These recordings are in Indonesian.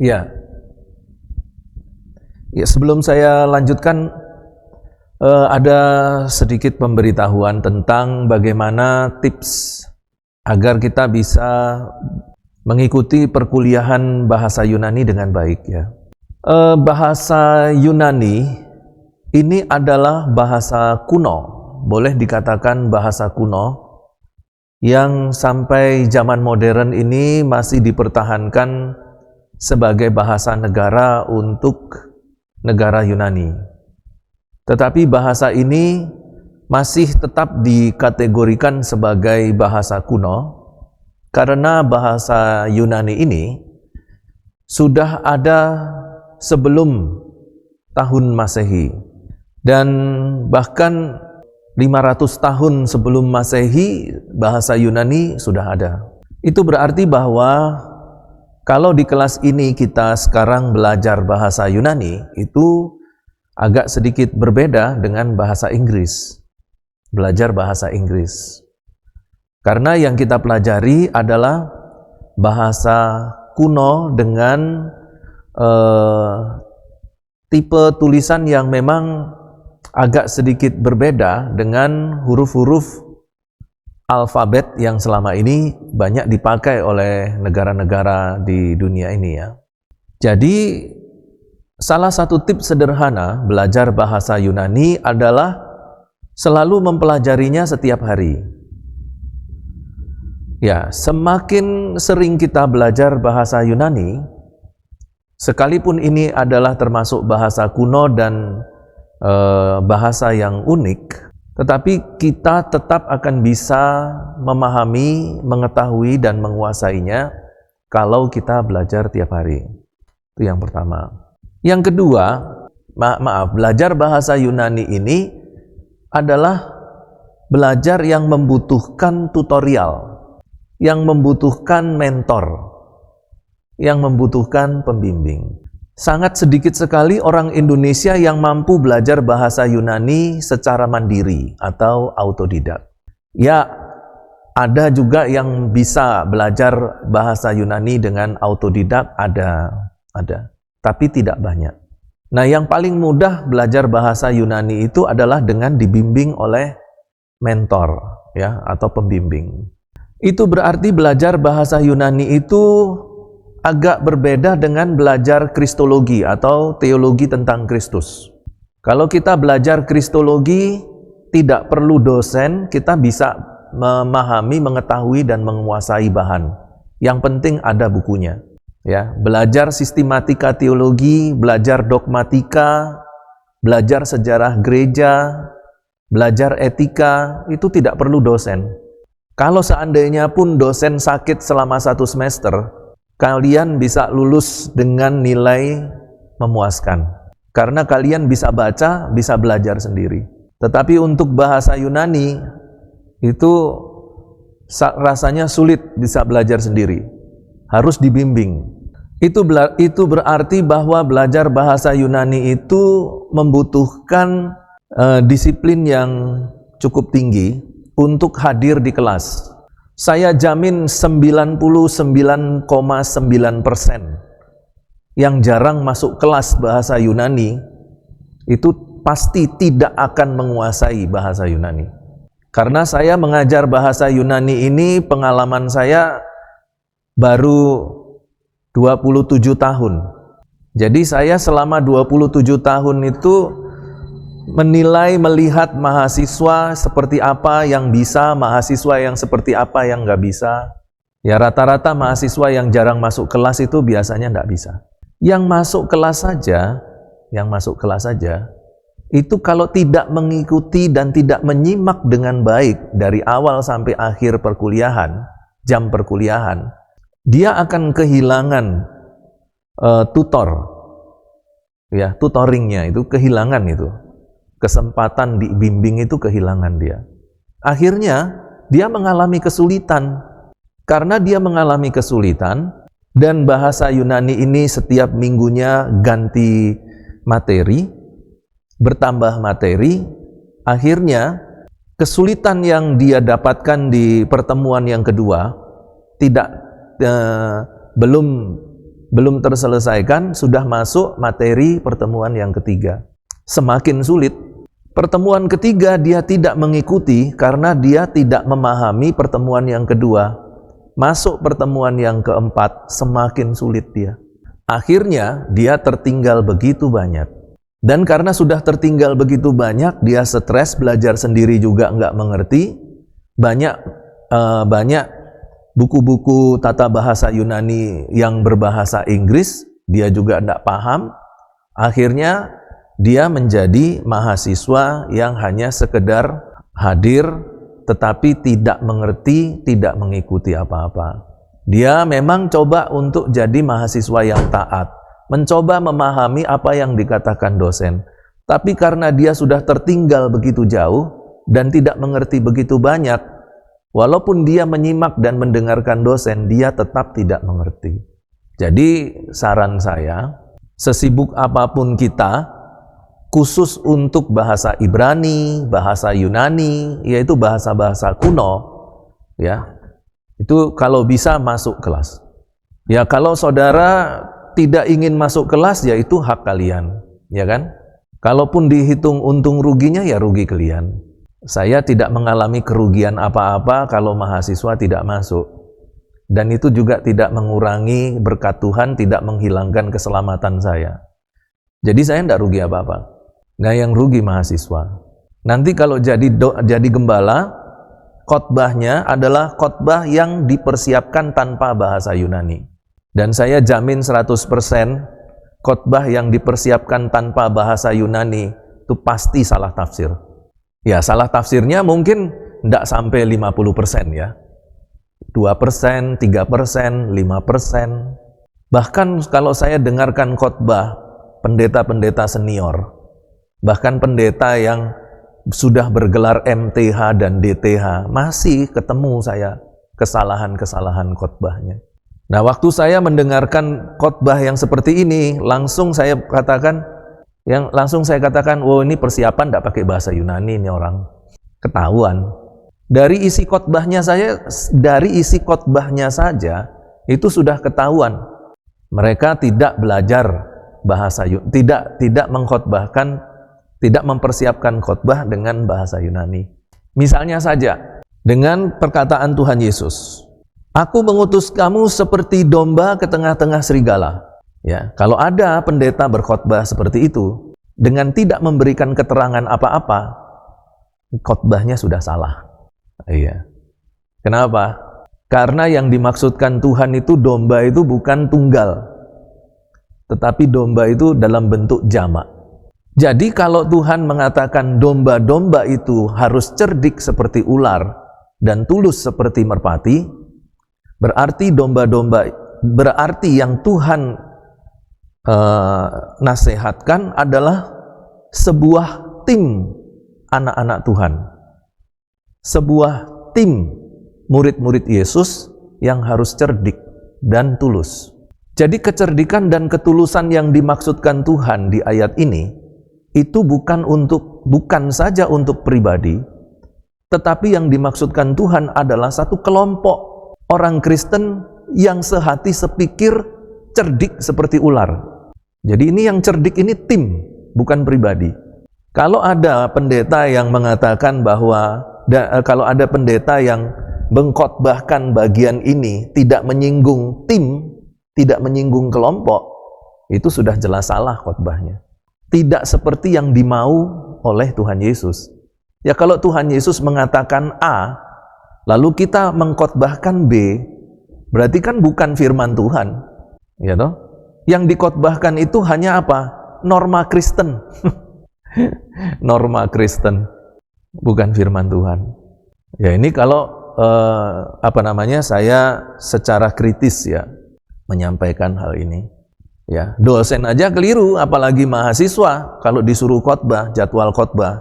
Ya, sebelum saya lanjutkan, ada sedikit pemberitahuan tentang bagaimana tips agar kita bisa mengikuti perkuliahan bahasa Yunani dengan baik ya. Bahasa Yunani ini adalah bahasa kuno, boleh dikatakan bahasa kuno yang sampai zaman modern ini masih dipertahankan sebagai bahasa negara untuk negara Yunani. Tetapi bahasa ini masih tetap dikategorikan sebagai bahasa kuno karena bahasa Yunani ini sudah ada sebelum tahun Masehi, dan bahkan 500 tahun sebelum Masehi bahasa Yunani sudah ada. Itu berarti bahwa kalau di kelas ini kita sekarang belajar bahasa Yunani, itu agak sedikit berbeda dengan bahasa Inggris. Belajar bahasa Inggris. Karena yang kita pelajari adalah bahasa kuno dengan tipe tulisan yang memang agak sedikit berbeda dengan huruf-huruf alfabet yang selama ini banyak dipakai oleh negara-negara di dunia ini ya. Jadi salah satu tips sederhana belajar bahasa Yunani adalah selalu mempelajarinya setiap hari. Ya, semakin sering kita belajar bahasa Yunani, sekalipun ini adalah termasuk bahasa kuno dan bahasa yang unik, tetapi kita tetap akan bisa memahami, mengetahui, dan menguasainya kalau kita belajar tiap hari. Itu yang pertama. Yang kedua, belajar bahasa Yunani ini adalah belajar yang membutuhkan tutorial, yang membutuhkan mentor, yang membutuhkan pembimbing. Sangat sedikit sekali orang Indonesia yang mampu belajar bahasa Yunani secara mandiri atau autodidak. Ya, ada juga yang bisa belajar bahasa Yunani dengan autodidak, ada. Tapi tidak banyak. Nah, yang paling mudah belajar bahasa Yunani itu adalah dengan dibimbing oleh mentor ya, atau pembimbing. Itu berarti belajar bahasa Yunani itu agak berbeda dengan belajar kristologi atau teologi tentang Kristus. Kalau kita belajar kristologi, tidak perlu dosen, kita bisa memahami, mengetahui, dan menguasai bahan. Yang penting ada bukunya. Ya, belajar sistematika teologi, belajar dogmatika, belajar sejarah gereja, belajar etika, itu tidak perlu dosen. Kalau seandainya pun dosen sakit selama 1 semester, kalian bisa lulus dengan nilai memuaskan. Karena kalian bisa baca, bisa belajar sendiri. Tetapi untuk bahasa Yunani, itu rasanya sulit bisa belajar sendiri. Harus dibimbing. Itu berarti bahwa belajar bahasa Yunani itu membutuhkan disiplin yang cukup tinggi untuk hadir di kelas. Saya jamin 99,9% yang jarang masuk kelas bahasa Yunani itu pasti tidak akan menguasai bahasa Yunani. Karena saya mengajar bahasa Yunani ini, pengalaman saya baru 27 tahun. Jadi saya selama 27 tahun itu menilai, melihat mahasiswa seperti apa yang bisa, mahasiswa yang seperti apa yang nggak bisa. Ya, rata-rata mahasiswa yang jarang masuk kelas itu biasanya nggak bisa. Yang masuk kelas saja, itu kalau tidak mengikuti dan tidak menyimak dengan baik dari awal sampai akhir perkuliahan, jam perkuliahan, dia akan kehilangan tutor, ya, tutoringnya itu kehilangan itu. Kesempatan dibimbing itu kehilangan dia. Akhirnya dia mengalami kesulitan. Karena dia mengalami kesulitan dan bahasa Yunani ini setiap minggunya ganti materi, bertambah materi, akhirnya kesulitan yang dia dapatkan di pertemuan yang kedua belum belum terselesaikan, sudah masuk materi pertemuan yang ketiga. Semakin sulit. Pertemuan ketiga dia tidak mengikuti karena dia tidak memahami pertemuan yang kedua. Masuk pertemuan yang keempat, semakin sulit dia. Akhirnya dia tertinggal begitu banyak. Dan karena sudah tertinggal begitu banyak, dia stres, belajar sendiri juga nggak mengerti. Banyak buku-buku tata bahasa Yunani yang berbahasa Inggris, dia juga nggak paham. Akhirnya dia menjadi mahasiswa yang hanya sekedar hadir, tetapi tidak mengerti, tidak mengikuti apa-apa. Dia memang coba untuk jadi mahasiswa yang taat, mencoba memahami apa yang dikatakan dosen. Tapi karena dia sudah tertinggal begitu jauh dan tidak mengerti begitu banyak, walaupun dia menyimak dan mendengarkan dosen, dia tetap tidak mengerti. Jadi saran saya, sesibuk apapun kita, khusus untuk bahasa Ibrani, bahasa Yunani, yaitu bahasa-bahasa kuno, ya, itu kalau bisa masuk kelas. Ya, kalau saudara tidak ingin masuk kelas, ya itu hak kalian, ya kan? Kalaupun dihitung untung ruginya, ya rugi kalian. Saya tidak mengalami kerugian apa-apa kalau mahasiswa tidak masuk. Dan itu juga tidak mengurangi berkat Tuhan, tidak menghilangkan keselamatan saya. Jadi saya tidak rugi apa-apa. Nah, yang rugi mahasiswa. Nanti kalau jadi gembala, khotbahnya adalah khotbah yang dipersiapkan tanpa bahasa Yunani. Dan saya jamin 100% khotbah yang dipersiapkan tanpa bahasa Yunani itu pasti salah tafsir. Ya, salah tafsirnya mungkin tidak sampai 50% ya. 2%, 3%, 5%. Bahkan kalau saya dengarkan khotbah pendeta-pendeta senior, bahkan pendeta yang sudah bergelar MTH dan DTH, masih ketemu saya kesalahan-kesalahan khotbahnya. Nah, waktu saya mendengarkan khotbah yang seperti ini, langsung saya katakan, oh ini persiapan tidak pakai bahasa Yunani ini orang. Ketahuan. Dari isi khotbahnya saja itu sudah ketahuan. Mereka tidak belajar bahasa tidak mengkhotbahkan, tidak mempersiapkan khotbah dengan bahasa Yunani. Misalnya saja, dengan perkataan Tuhan Yesus, "Aku mengutus kamu seperti domba ke tengah-tengah serigala." Ya, kalau ada pendeta berkhotbah seperti itu, dengan tidak memberikan keterangan apa-apa, khotbahnya sudah salah. Iya. Kenapa? Karena yang dimaksudkan Tuhan itu domba itu bukan tunggal, tetapi domba itu dalam bentuk jamak. Jadi kalau Tuhan mengatakan domba-domba itu harus cerdik seperti ular dan tulus seperti merpati, berarti berarti yang Tuhan nasihatkan adalah sebuah tim anak-anak Tuhan, sebuah tim murid-murid Yesus yang harus cerdik dan tulus. Jadi kecerdikan dan ketulusan yang dimaksudkan Tuhan di ayat ini itu bukan saja untuk pribadi, tetapi yang dimaksudkan Tuhan adalah satu kelompok orang Kristen yang sehati sepikir, cerdik seperti ular. Jadi ini yang cerdik ini tim, bukan pribadi. Kalau ada pendeta yang mengatakan bahwa kalau ada pendeta yang mengkhotbahkan bagian ini tidak menyinggung tim, tidak menyinggung kelompok, itu sudah jelas salah khotbahnya. Tidak seperti yang dimau oleh Tuhan Yesus. Ya, kalau Tuhan Yesus mengatakan A, lalu kita mengkhotbahkan B, berarti kan bukan firman Tuhan. Ya toh? Yang dikhotbahkan itu hanya apa? Norma Kristen. Norma Kristen, bukan firman Tuhan. Ya, ini kalau saya secara kritis ya menyampaikan hal ini. Ya, dosen aja keliru, apalagi mahasiswa kalau disuruh khotbah, jadwal khotbah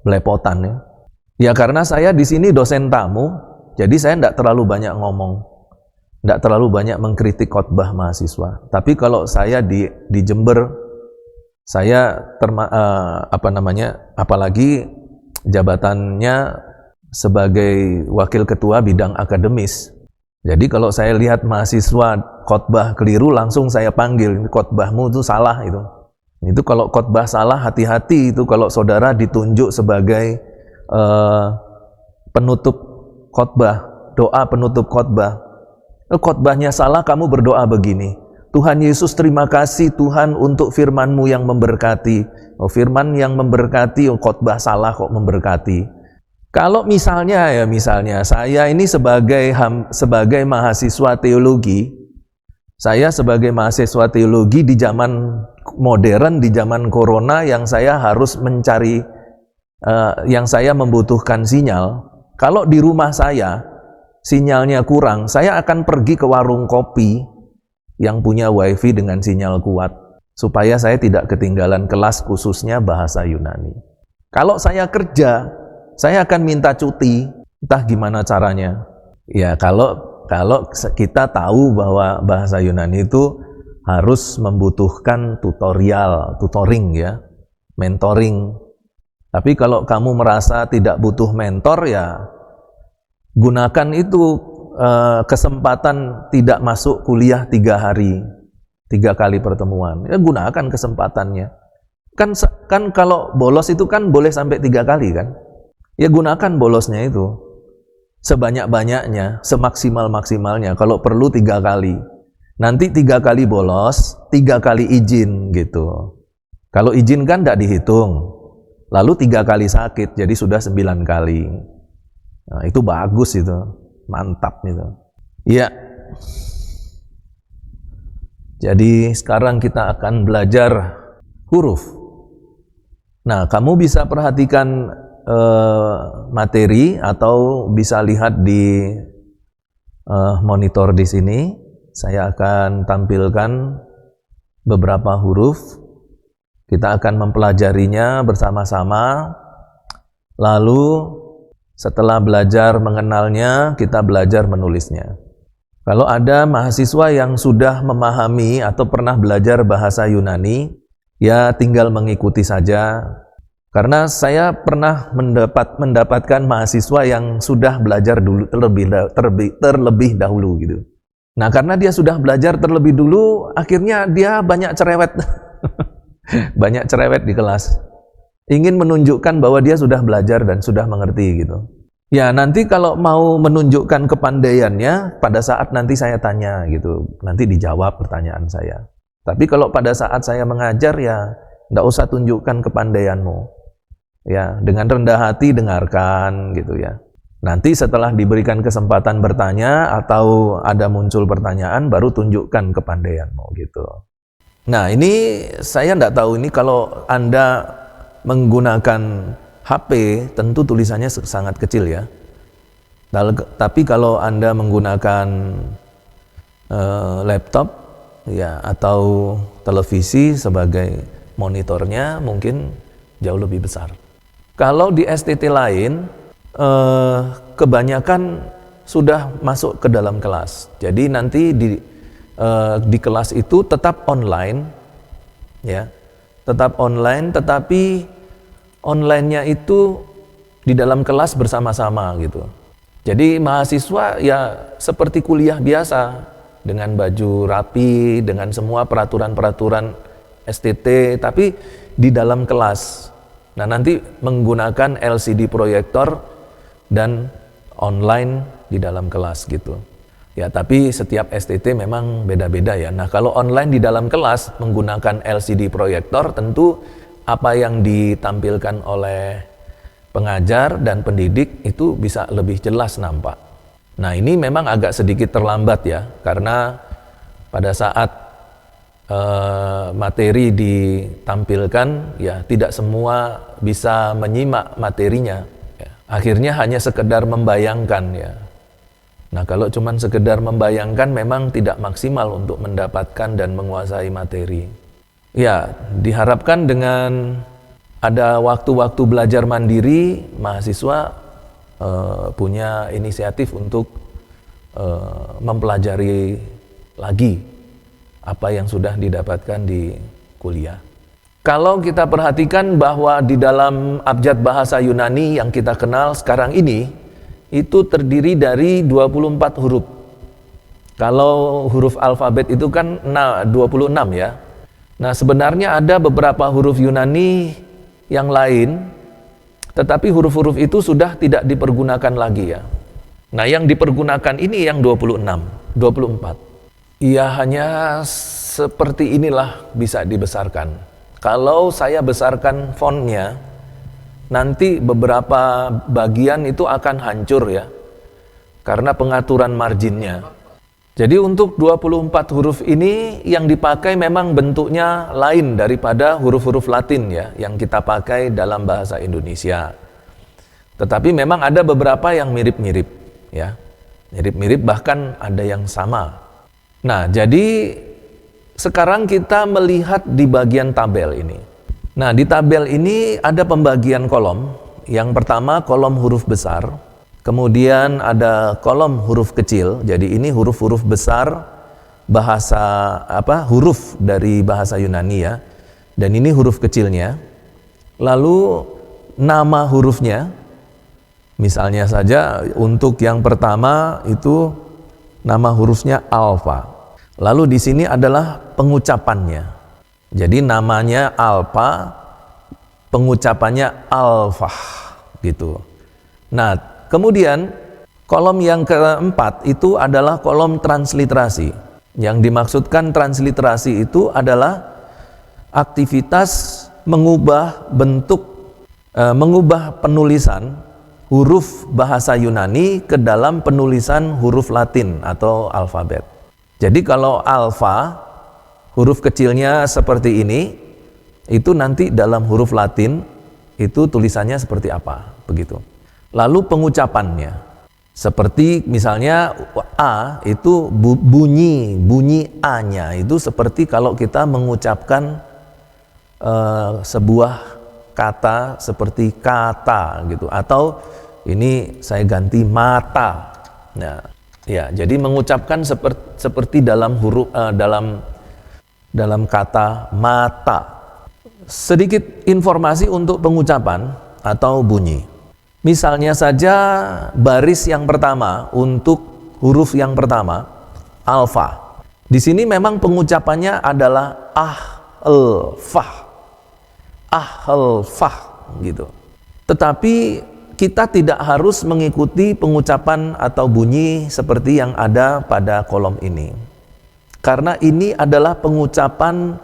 belepotan ya. Ya, karena saya di sini dosen tamu, jadi saya tidak terlalu banyak ngomong, tidak terlalu banyak mengkritik khotbah mahasiswa. Tapi kalau saya di Jember, saya apalagi jabatannya sebagai wakil ketua bidang akademis, Jadi kalau saya lihat mahasiswa khotbah keliru, langsung saya panggil, khotbahmu itu salah itu. Itu kalau khotbah salah, hati-hati itu kalau saudara ditunjuk sebagai penutup khotbah, doa penutup khotbah. Khotbahnya salah, kamu berdoa begini, Tuhan Yesus, terima kasih Tuhan untuk firman-Mu yang memberkati. Oh, firman yang memberkati, khotbah salah kok memberkati. Kalau misalnya saya ini sebagai mahasiswa teologi, saya sebagai mahasiswa teologi di zaman modern, di zaman corona, yang saya harus mencari, yang saya membutuhkan sinyal. Kalau di rumah saya sinyalnya kurang, saya akan pergi ke warung kopi yang punya wifi dengan sinyal kuat, supaya saya tidak ketinggalan kelas khususnya bahasa Yunani. Kalau saya kerja, saya akan minta cuti, entah gimana caranya. Ya, kalau kita tahu bahwa bahasa Yunani itu harus membutuhkan tutoring ya, mentoring. Tapi kalau kamu merasa tidak butuh mentor, ya gunakan itu kesempatan tidak masuk kuliah 3 hari, 3 kali pertemuan. Ya gunakan kesempatannya. Kan kalau bolos itu kan boleh sampai 3 kali kan? Ya gunakan bolosnya itu sebanyak-banyaknya, semaksimal-maksimalnya. Kalau perlu 3 kali. Nanti 3 kali bolos, 3 kali izin gitu. Kalau izin kan tidak dihitung. Lalu 3 kali sakit, jadi sudah 9 kali. Nah, itu bagus itu, mantap itu. Ya. Jadi sekarang kita akan belajar huruf. Nah, kamu bisa perhatikan materi atau bisa lihat di monitor di sini. Saya akan tampilkan beberapa huruf. Kita akan mempelajarinya bersama-sama. Lalu setelah belajar mengenalnya, kita belajar menulisnya. Kalau ada mahasiswa yang sudah memahami atau pernah belajar bahasa Yunani, ya tinggal mengikuti saja. Karena saya pernah mendapatkan mahasiswa yang sudah belajar dulu terlebih dahulu gitu. Nah, karena dia sudah belajar terlebih dulu, akhirnya dia banyak cerewet. Banyak cerewet di kelas. Ingin menunjukkan bahwa dia sudah belajar dan sudah mengerti gitu. Ya, nanti kalau mau menunjukkan kepandaiannya, pada saat nanti saya tanya gitu. Nanti dijawab pertanyaan saya. Tapi kalau pada saat saya mengajar, ya tidak usah tunjukkan kepandaianmu. Ya, dengan rendah hati dengarkan gitu ya. Nanti setelah diberikan kesempatan bertanya atau ada muncul pertanyaan, baru tunjukkan kepandaianmu gitu. Nah, ini saya tidak tahu ini kalau Anda menggunakan HP, tentu tulisannya sangat kecil ya. Tapi kalau Anda menggunakan laptop ya atau televisi sebagai monitornya, mungkin jauh lebih besar. Kalau di STT lain, kebanyakan sudah masuk ke dalam kelas. Jadi nanti di kelas itu tetap online, ya, tetap online, tetapi online-nya itu di dalam kelas bersama-sama gitu. Jadi mahasiswa ya seperti kuliah biasa, dengan baju rapi, dengan semua peraturan-peraturan STT, tapi di dalam kelas. Nah, nanti menggunakan LCD proyektor dan online di dalam kelas gitu. Ya, tapi setiap STT memang beda-beda ya. Nah, kalau online di dalam kelas menggunakan LCD proyektor, tentu apa yang ditampilkan oleh pengajar dan pendidik itu bisa lebih jelas nampak. Nah, ini memang agak sedikit terlambat ya, karena pada saat materi ditampilkan, ya tidak semua bisa menyimak materinya. Ya. Akhirnya hanya sekedar membayangkan ya. Nah, kalau cuma sekedar membayangkan memang tidak maksimal untuk mendapatkan dan menguasai materi. Ya, diharapkan dengan ada waktu-waktu belajar mandiri, mahasiswa punya inisiatif untuk mempelajari lagi apa yang sudah didapatkan di kuliah. Kalau kita perhatikan bahwa di dalam abjad bahasa Yunani yang kita kenal sekarang ini, itu terdiri dari 24 huruf. Kalau huruf alfabet itu kan 26 ya. Nah, sebenarnya ada beberapa huruf Yunani yang lain, tetapi huruf-huruf itu sudah tidak dipergunakan lagi ya. Nah, yang dipergunakan ini yang 26, 24. Ya, hanya seperti inilah bisa dibesarkan. Kalau saya besarkan fontnya, nanti beberapa bagian itu akan hancur ya, karena pengaturan marginnya. Jadi untuk 24 huruf ini yang dipakai memang bentuknya lain daripada huruf-huruf Latin ya, yang kita pakai dalam bahasa Indonesia. Tetapi memang ada beberapa yang mirip-mirip ya, mirip-mirip bahkan ada yang sama. Nah, jadi sekarang kita melihat di bagian tabel ini. Nah, di tabel ini ada pembagian kolom. Yang pertama kolom huruf besar, kemudian ada kolom huruf kecil. Jadi ini huruf-huruf besar bahasa huruf dari bahasa Yunani ya. Dan ini huruf kecilnya. Lalu nama hurufnya. Misalnya saja untuk yang pertama itu nama hurufnya alfa. Lalu di sini adalah pengucapannya. Jadi namanya alfa, pengucapannya alfah gitu. Nah, kemudian kolom yang keempat itu adalah kolom transliterasi. Yang dimaksudkan transliterasi itu adalah aktivitas mengubah bentuk, mengubah penulisan huruf bahasa Yunani ke dalam penulisan huruf Latin atau alfabet. Jadi kalau alfa, huruf kecilnya seperti ini, itu nanti dalam huruf Latin itu tulisannya seperti apa, begitu. Lalu pengucapannya, seperti misalnya A itu bunyi A-nya itu seperti kalau kita mengucapkan sebuah kata seperti kata gitu, atau ini saya ganti mata. Nah, ya, jadi mengucapkan seperti dalam huruf dalam kata mata. Sedikit informasi untuk pengucapan atau bunyi. Misalnya saja baris yang pertama untuk huruf yang pertama alfa. Di sini memang pengucapannya adalah ahlfah gitu. Tetapi kita tidak harus mengikuti pengucapan atau bunyi seperti yang ada pada kolom ini. Karena ini adalah pengucapan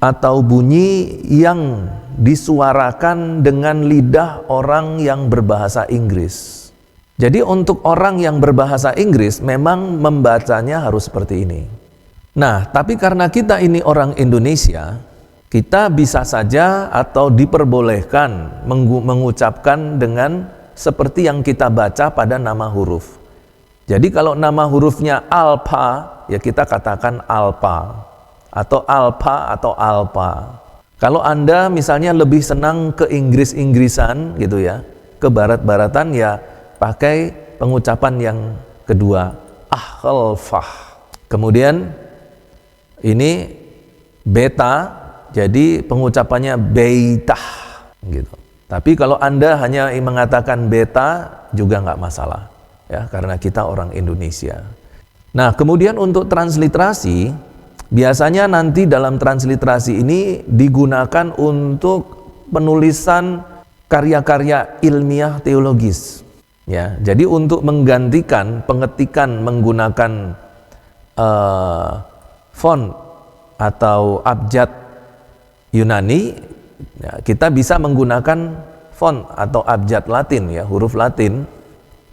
atau bunyi yang disuarakan dengan lidah orang yang berbahasa Inggris. Jadi untuk orang yang berbahasa Inggris memang membacanya harus seperti ini. Nah, tapi karena kita ini orang Indonesia, kita bisa saja atau diperbolehkan mengucapkan dengan seperti yang kita baca pada nama huruf. Jadi kalau nama hurufnya alpa, ya kita katakan alpa, atau alpa atau alpa. Kalau Anda misalnya lebih senang ke Inggris-Inggrisan gitu ya, ke barat-baratan, ya pakai pengucapan yang kedua, ahlfah. Kemudian ini beta, jadi pengucapannya beitah gitu. Tapi kalau Anda hanya mengatakan beta juga nggak masalah ya, karena kita orang Indonesia. Nah, kemudian untuk transliterasi, biasanya nanti dalam transliterasi ini digunakan untuk penulisan karya-karya ilmiah teologis ya. Jadi untuk menggantikan pengetikan menggunakan font atau abjad Yunani, ya, kita bisa menggunakan font atau abjad Latin ya, huruf Latin,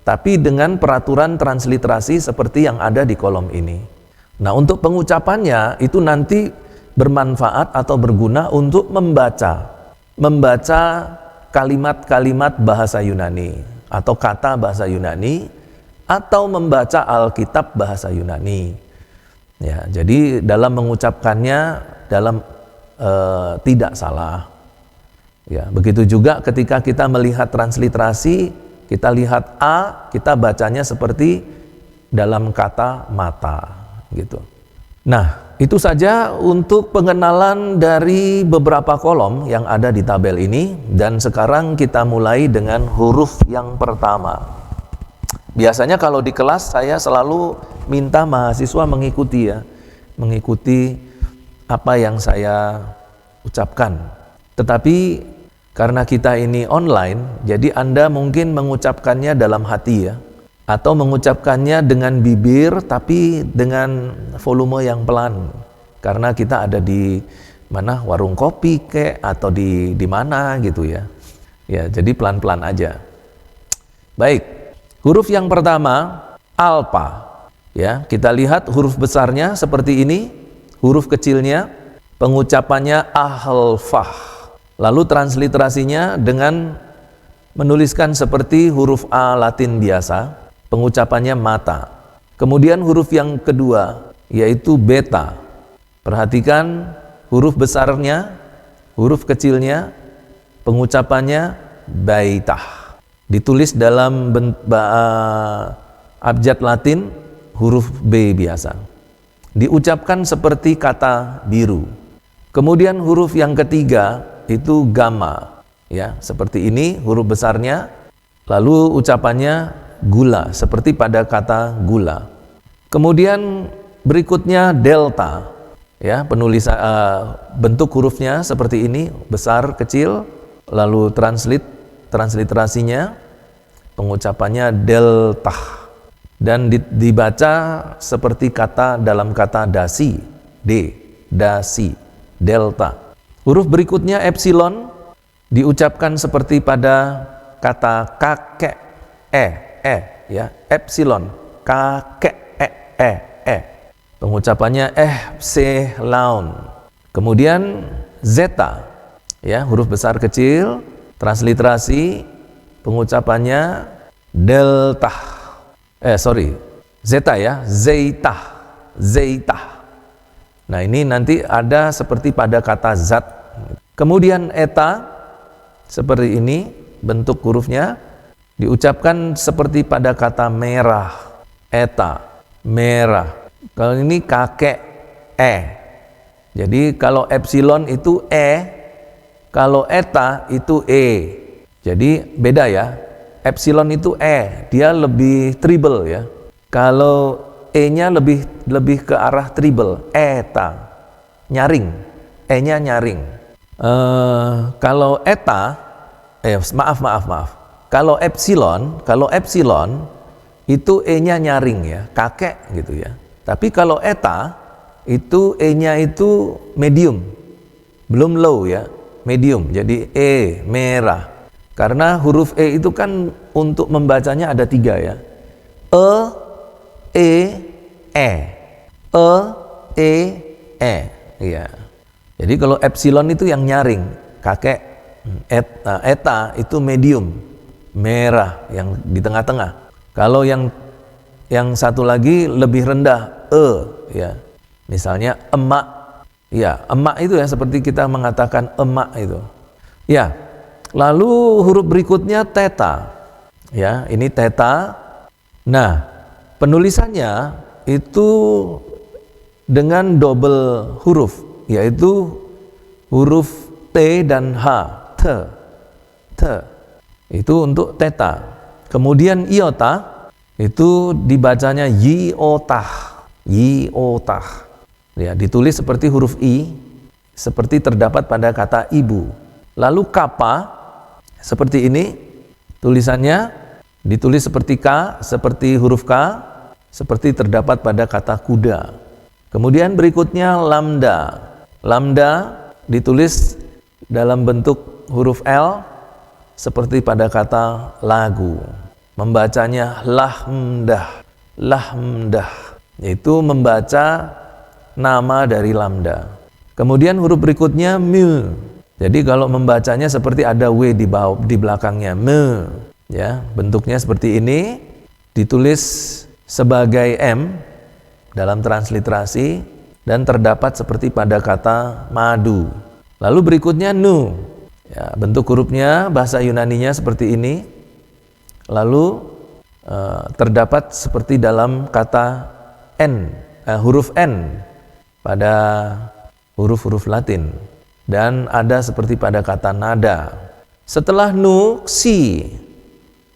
tapi dengan peraturan transliterasi seperti yang ada di kolom ini. Nah, untuk pengucapannya itu nanti bermanfaat atau berguna untuk membaca kalimat-kalimat bahasa Yunani atau kata bahasa Yunani, atau membaca Alkitab bahasa Yunani. Ya, jadi dalam mengucapkannya tidak salah. Ya, begitu juga ketika kita melihat transliterasi, kita lihat A, kita bacanya seperti dalam kata mata, gitu. Nah, itu saja untuk pengenalan dari beberapa kolom yang ada di tabel ini, dan sekarang kita mulai dengan huruf yang pertama. Biasanya kalau di kelas saya selalu minta mahasiswa mengikuti ya, mengikuti apa yang saya ucapkan. Tetapi karena kita ini online, jadi Anda mungkin mengucapkannya dalam hati ya, atau mengucapkannya dengan bibir tapi dengan volume yang pelan. Karena kita ada di mana, warung kopi kek, atau di mana gitu ya. Ya, jadi pelan-pelan aja. Baik, huruf yang pertama alfa. Ya, kita lihat huruf besarnya seperti ini, huruf kecilnya pengucapannya ahlfah. Lalu transliterasinya dengan menuliskan seperti huruf A Latin biasa, pengucapannya mata. Kemudian huruf yang kedua yaitu beta. Perhatikan huruf besarnya, huruf kecilnya, pengucapannya baitah. Ditulis dalam abjad Latin huruf B biasa. Diucapkan seperti kata biru. Kemudian huruf yang ketiga itu gamma. Ya, seperti ini huruf besarnya, lalu ucapannya gula, seperti pada kata gula. Kemudian berikutnya delta. Ya, penulisan bentuk hurufnya seperti ini, besar, kecil, lalu transliterasinya, pengucapannya delta, dan dibaca seperti kata dalam kata dasi, dasi, delta. Huruf berikutnya epsilon, diucapkan seperti pada kata kakek, ya, epsilon, kakek, pengucapannya epsilon. Kemudian zeta, ya, huruf besar kecil, transliterasi, pengucapannya delta. Zeta ya, zeta. Nah, ini nanti ada seperti pada kata zat. Kemudian eta, seperti ini bentuk hurufnya, diucapkan seperti pada kata merah, eta, merah. Kalau ini kakek, jadi kalau epsilon itu kalau eta itu jadi beda ya. Epsilon itu dia lebih triple ya. Kalau nya lebih ke arah triple, eta, nyaring, nya nyaring. Kalau eta, maaf. Kalau epsilon itu nya nyaring ya, kakek gitu ya. Tapi kalau eta itu nya itu medium, belum low ya, medium. Jadi merah. Karena huruf itu kan untuk membacanya ada 3 ya. Ya. Jadi kalau epsilon itu yang nyaring, kakek. Eta itu medium, merah, yang di tengah-tengah. Kalau yang satu lagi lebih rendah, ya. Misalnya emak. Ya, emak itu ya seperti kita mengatakan emak itu. Ya. Lalu huruf berikutnya teta. Ya, ini teta. Nah, penulisannya itu dengan double huruf, yaitu huruf T dan H. T. Itu untuk teta. Kemudian iota itu dibacanya yiotah. Ya, ditulis seperti huruf I, seperti terdapat pada kata ibu. Lalu kappa seperti ini, tulisannya ditulis seperti K, seperti huruf K, seperti terdapat pada kata kuda. Kemudian berikutnya lambda. Lambda ditulis dalam bentuk huruf L, seperti pada kata lagu. Membacanya lahmdah, yaitu membaca nama dari lambda. Kemudian huruf berikutnya mu. Jadi kalau membacanya seperti ada W di belakangnya, mu. Ya, bentuknya seperti ini, ditulis sebagai M dalam transliterasi dan terdapat seperti pada kata madu. Lalu berikutnya nu. Ya, bentuk hurufnya bahasa Yunaninya seperti ini. Lalu terdapat seperti dalam kata huruf N pada huruf-huruf Latin, dan ada seperti pada kata nada. Setelah nu, si.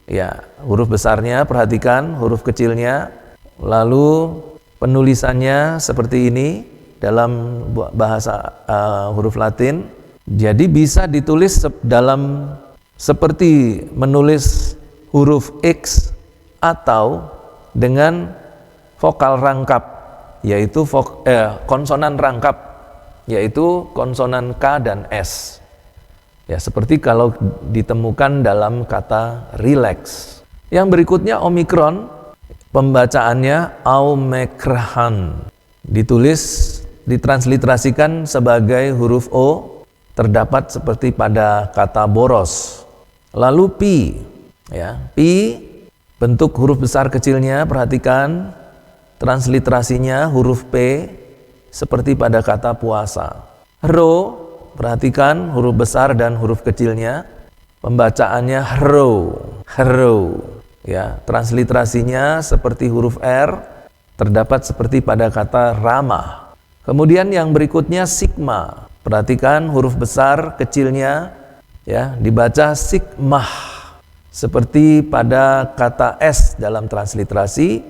Ya, huruf besarnya perhatikan, huruf kecilnya, Lalu penulisannya seperti ini dalam bahasa huruf Latin. Jadi bisa ditulis dalam seperti menulis huruf X atau dengan vokal rangkap, yaitu konsonan rangkap, yaitu konsonan K dan S. Ya, seperti kalau ditemukan dalam kata relax. Yang berikutnya Omikron, pembacaannya Omikron. Ditransliterasikan sebagai huruf O, terdapat seperti pada kata boros. Lalu pi, ya, pi bentuk huruf besar kecilnya, perhatikan transliterasinya huruf P seperti pada kata puasa. Ro, perhatikan huruf besar dan huruf kecilnya, pembacaannya hero, hero. Ya, transliterasinya seperti huruf R, terdapat seperti pada kata ramah. Kemudian yang berikutnya sigma. Perhatikan huruf besar kecilnya, ya, dibaca sigmah seperti pada kata S dalam transliterasi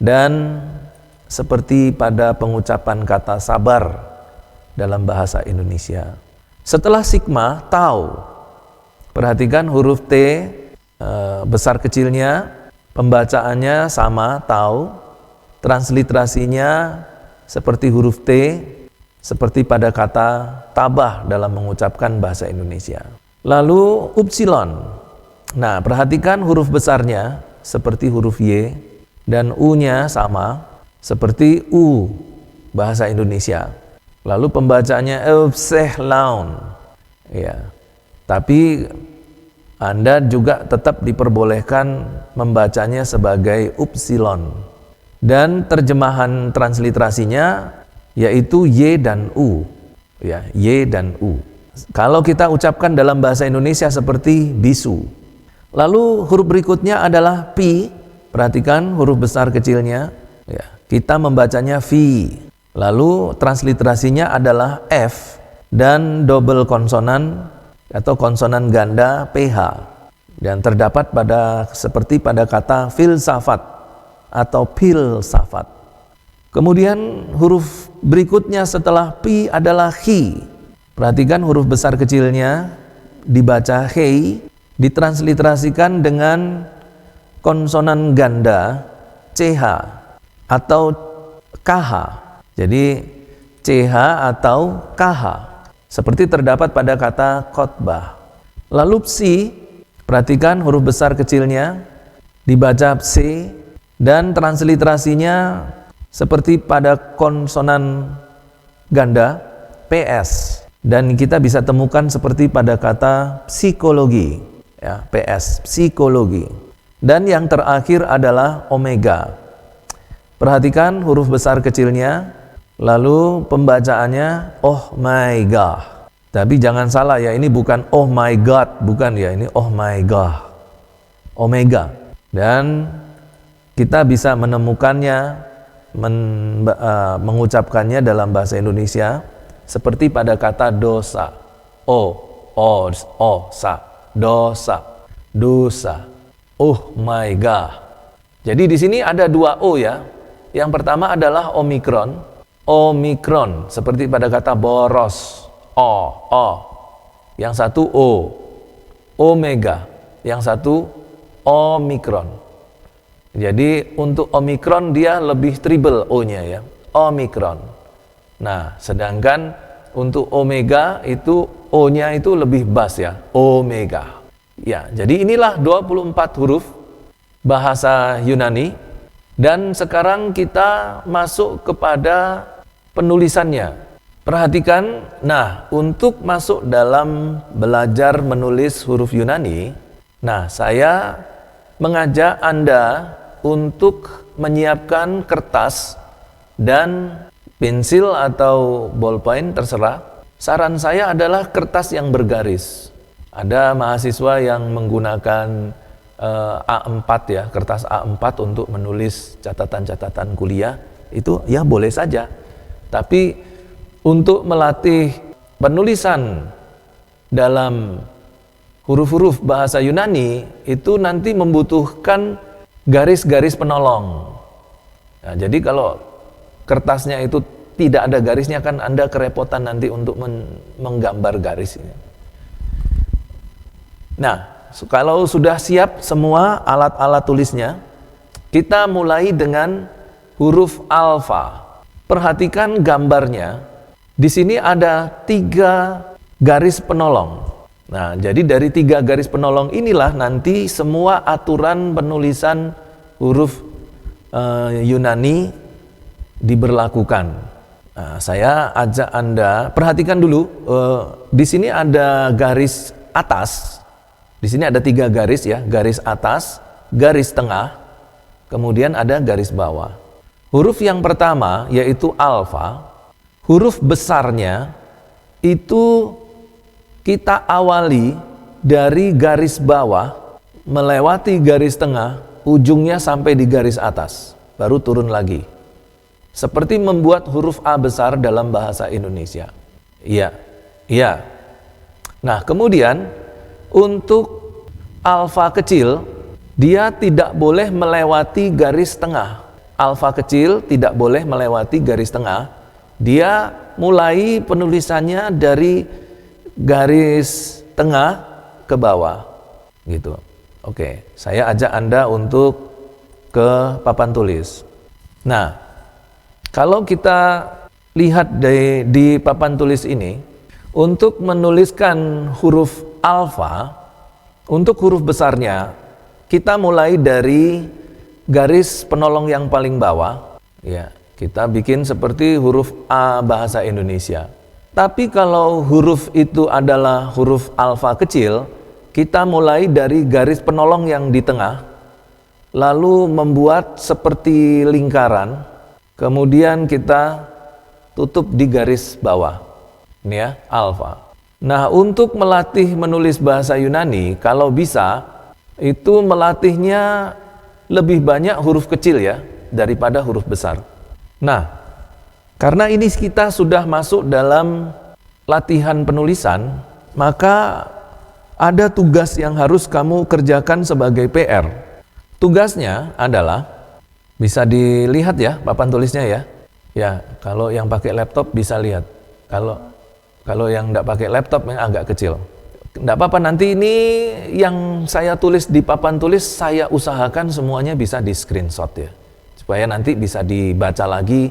dan seperti pada pengucapan kata sabar dalam bahasa Indonesia. Setelah sigma, tau. Perhatikan huruf T besar kecilnya, pembacaannya sama, tau. Transliterasinya seperti huruf T, seperti pada kata tabah dalam mengucapkan bahasa Indonesia. Lalu upsilon. Nah, perhatikan huruf besarnya seperti huruf Y dan U-nya sama seperti U bahasa Indonesia. Lalu pembacaannya upsilon. Ya. Tapi Anda juga tetap diperbolehkan membacanya sebagai upsilon. Dan terjemahan transliterasinya yaitu Y dan U, ya, Y dan U. Kalau kita ucapkan dalam bahasa Indonesia seperti bisu. Lalu huruf berikutnya adalah pi. Perhatikan huruf besar kecilnya, ya, kita membacanya V. Lalu transliterasinya adalah F dan double konsonan atau konsonan ganda PH. Dan terdapat seperti pada kata filsafat atau filsafat. Kemudian huruf berikutnya setelah pi adalah hi. Perhatikan huruf besar kecilnya dibaca hei, ditransliterasikan dengan konsonan ganda CH atau KH. Jadi CH atau KH seperti terdapat pada kata khotbah. Lalu psi, perhatikan huruf besar kecilnya dibaca psi dan transliterasinya seperti pada konsonan ganda PS, dan kita bisa temukan seperti pada kata psikologi, ya, PS, psikologi. Dan yang terakhir adalah omega. Perhatikan huruf besar kecilnya, lalu pembacaannya oh my god. Tapi jangan salah ya, ini bukan oh my god, bukan ya, ini oh my god. Omega. Dan kita bisa menemukannya, mengucapkannya dalam bahasa Indonesia seperti pada kata dosa. Sa, dosa, dosa. Oh my god. Jadi di sini ada dua O ya. Yang pertama adalah omikron. Omikron seperti pada kata boros. Yang satu O. Omega. Yang satu omikron. Jadi untuk omikron dia lebih triple O-nya ya. Omikron. Nah, sedangkan untuk omega itu O-nya itu lebih bass ya. Omega. Ya, jadi inilah 24 huruf bahasa Yunani. Dan sekarang kita masuk kepada penulisannya. Perhatikan, nah untuk masuk dalam belajar menulis huruf Yunani, nah saya mengajak Anda untuk menyiapkan kertas dan pensil atau ballpoint, terserah. Saran saya adalah kertas yang bergaris. Ada mahasiswa yang menggunakan A4 ya, kertas A4 untuk menulis catatan-catatan kuliah, itu ya boleh saja. Tapi untuk melatih penulisan dalam huruf-huruf bahasa Yunani itu nanti membutuhkan garis-garis penolong. Nah, jadi kalau kertasnya itu tidak ada garisnya kan Anda kerepotan nanti untuk menggambar garis ini. Nah, kalau sudah siap semua alat-alat tulisnya, kita mulai dengan huruf alfa. Perhatikan gambarnya. Di sini ada 3 garis penolong. Nah, jadi dari 3 garis penolong inilah nanti semua aturan penulisan huruf Yunani diberlakukan. Nah, saya ajak Anda perhatikan dulu. Di sini ada garis atas. Di sini ada 3 garis ya, garis atas, garis tengah, kemudian ada garis bawah. Huruf yang pertama yaitu alfa, huruf besarnya itu kita awali dari garis bawah, melewati garis tengah, ujungnya sampai di garis atas, baru turun lagi. Seperti membuat huruf A besar dalam bahasa Indonesia. Iya, iya. Nah, kemudian untuk alfa kecil, dia tidak boleh melewati garis tengah. Alfa kecil tidak boleh melewati garis tengah. Dia mulai penulisannya dari garis tengah ke bawah. Gitu. Oke, saya ajak Anda untuk ke papan tulis. Nah, kalau kita lihat di papan tulis ini, untuk menuliskan huruf alfa, untuk huruf besarnya, kita mulai dari garis penolong yang paling bawah. Ya, kita bikin seperti huruf A bahasa Indonesia. Tapi kalau huruf itu adalah huruf alfa kecil, kita mulai dari garis penolong yang di tengah, lalu membuat seperti lingkaran, kemudian kita tutup di garis bawah. Ini ya, alfa. Nah, untuk melatih menulis bahasa Yunani, kalau bisa, itu melatihnya lebih banyak huruf kecil ya, daripada huruf besar. Nah, karena ini kita sudah masuk dalam latihan penulisan, maka ada tugas yang harus kamu kerjakan sebagai PR. Tugasnya adalah, bisa dilihat ya, papan tulisnya ya. Ya, kalau yang pakai laptop bisa lihat. Kalau yang tidak pakai laptop yang agak kecil. Tidak apa-apa, nanti ini yang saya tulis di papan tulis, saya usahakan semuanya bisa di screenshot ya. Supaya nanti bisa dibaca lagi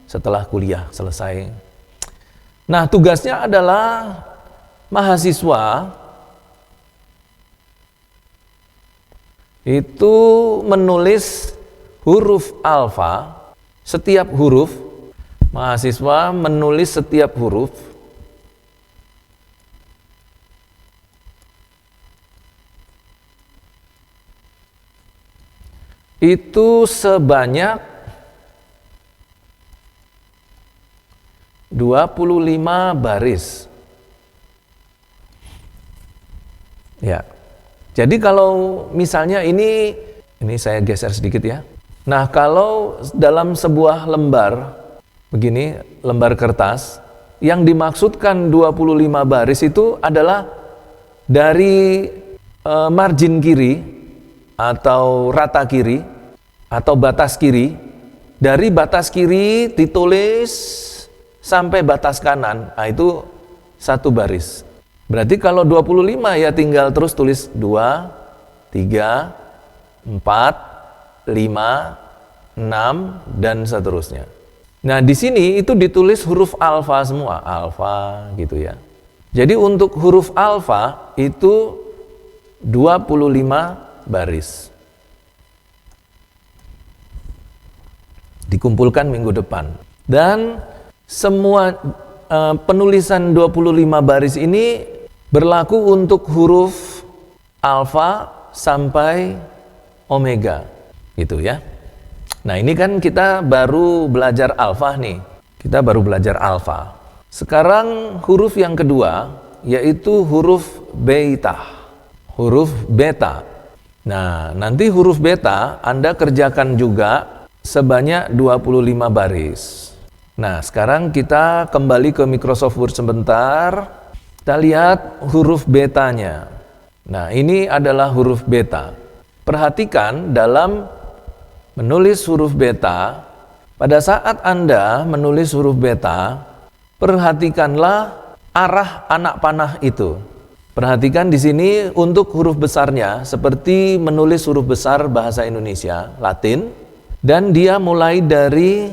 setelah kuliah selesai. Nah, tugasnya adalah mahasiswa itu menulis huruf alfa, setiap huruf, mahasiswa menulis setiap huruf itu sebanyak 25 baris. Ya. Jadi kalau misalnya ini saya geser sedikit ya. Nah, kalau dalam sebuah lembar begini, lembar kertas, yang dimaksudkan 25 baris itu adalah dari margin kiri atau rata kiri atau batas kiri, dari batas kiri ditulis sampai batas kanan. Nah, itu 1 baris. Berarti kalau 25 ya tinggal terus tulis 2, 3, 4, 5, 6 dan seterusnya. Nah, di sini itu ditulis huruf alfa semua, alfa gitu ya. Jadi untuk huruf alfa itu 25 baris. Dikumpulkan minggu depan. Dan semua penulisan 25 baris ini berlaku untuk huruf alfa sampai omega. Gitu ya. Nah, ini kan kita baru belajar alfa nih. Kita baru belajar alfa. Sekarang huruf yang kedua yaitu huruf beta. Huruf beta. Nah, nanti huruf beta Anda kerjakan juga sebanyak 25 baris. Nah, sekarang kita kembali ke Microsoft Word sebentar. Kita lihat huruf betanya. Nah, ini adalah huruf beta. Perhatikan dalam menulis huruf beta, Pada saat Anda menulis huruf beta, perhatikanlah arah anak panah itu. Perhatikan di sini untuk huruf besarnya seperti menulis huruf besar bahasa Indonesia, Latin, dan dia mulai dari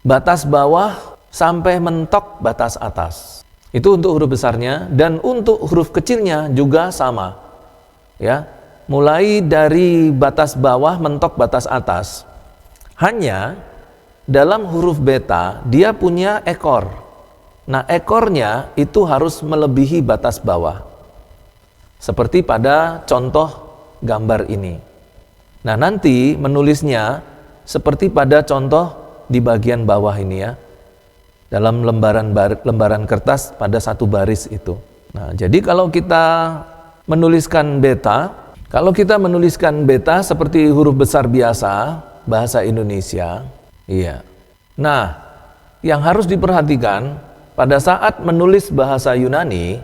batas bawah sampai mentok batas atas. Itu untuk huruf besarnya, dan untuk huruf kecilnya juga sama. Ya, mulai dari batas bawah mentok batas atas. Hanya dalam huruf beta dia punya ekor. Nah, ekornya itu harus melebihi batas bawah. Seperti pada contoh gambar ini. Nah, nanti menulisnya seperti pada contoh di bagian bawah ini ya. Dalam lembaran kertas pada satu baris itu. Nah, jadi kalau kita menuliskan beta, seperti huruf besar biasa bahasa Indonesia, iya. Nah, yang harus diperhatikan pada saat menulis bahasa Yunani,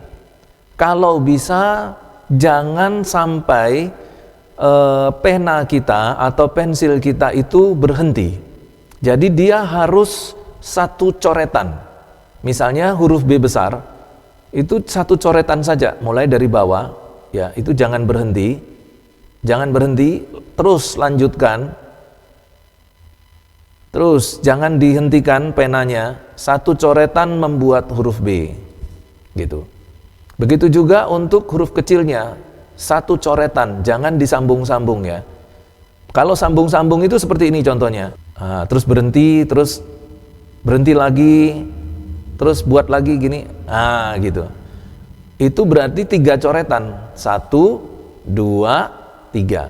kalau bisa jangan sampai pena kita atau pensil kita itu berhenti. Jadi dia harus satu coretan. Misalnya huruf B besar itu satu coretan saja mulai dari bawah, ya, itu jangan berhenti. Jangan berhenti, terus lanjutkan. Terus jangan dihentikan penanya, satu coretan membuat huruf B. Gitu. Begitu juga untuk huruf kecilnya, satu coretan, jangan disambung-sambung ya. Kalau sambung-sambung itu seperti ini contohnya. Nah, terus berhenti lagi, terus buat lagi gini, gitu. Itu berarti 3 coretan, 1, 2, 3.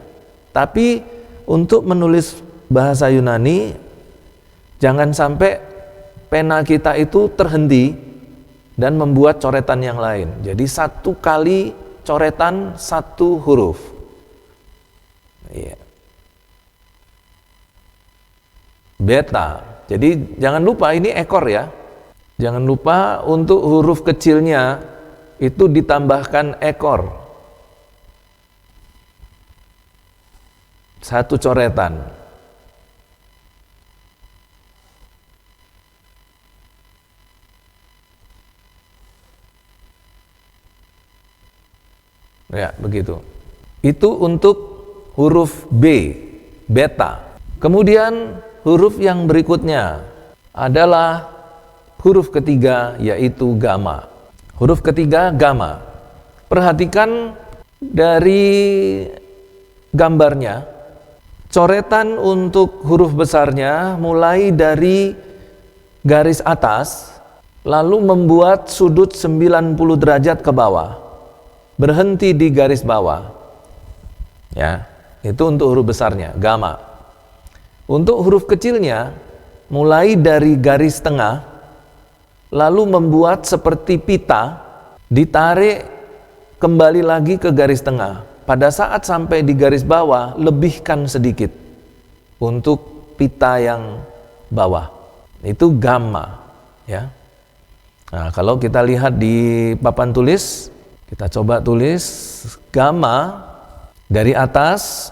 Tapi untuk menulis bahasa Yunani, jangan sampai pena kita itu terhenti dan membuat coretan yang lain. Jadi 1 kali coretan 1 huruf. Iya. Beta. Jadi jangan lupa ini ekor ya. Jangan lupa untuk huruf kecilnya itu ditambahkan ekor. 1 coretan. Ya, begitu. Itu untuk huruf B, beta. Kemudian huruf yang berikutnya adalah huruf ketiga, yaitu gamma. Huruf ketiga, gamma. Perhatikan dari gambarnya, coretan untuk huruf besarnya mulai dari garis atas, lalu membuat sudut 90 derajat ke bawah. Berhenti di garis bawah. Ya, itu untuk huruf besarnya, gamma. Untuk huruf kecilnya, mulai dari garis tengah, lalu membuat seperti pita, ditarik kembali lagi ke garis tengah. Pada saat sampai di garis bawah, lebihkan sedikit untuk pita yang bawah. Itu gamma, ya. Nah, kalau kita lihat di papan tulis, kita coba tulis gamma dari atas,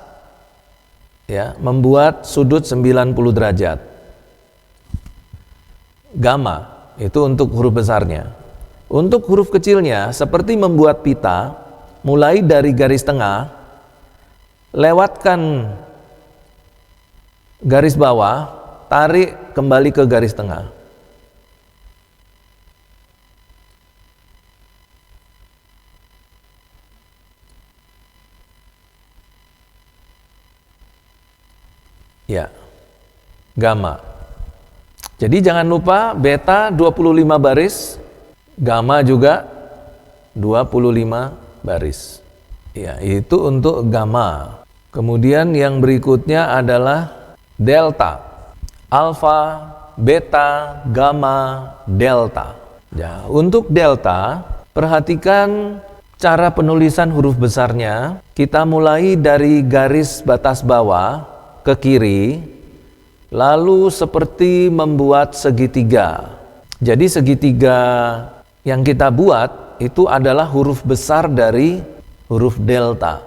ya, membuat sudut 90 derajat. Gamma itu untuk huruf besarnya. Untuk huruf kecilnya seperti membuat pita, mulai dari garis tengah, lewatkan garis bawah, tarik kembali ke garis tengah. Ya, gamma. Jadi jangan lupa beta 25 baris, gamma juga 25 baris. Ya, itu untuk gamma. Kemudian yang berikutnya adalah delta. Alfa, beta, gamma, delta. Ya, untuk delta, perhatikan cara penulisan huruf besarnya. Kita mulai dari garis batas bawah ke kiri, lalu seperti membuat segitiga. Jadi segitiga yang kita buat itu adalah huruf besar dari huruf delta.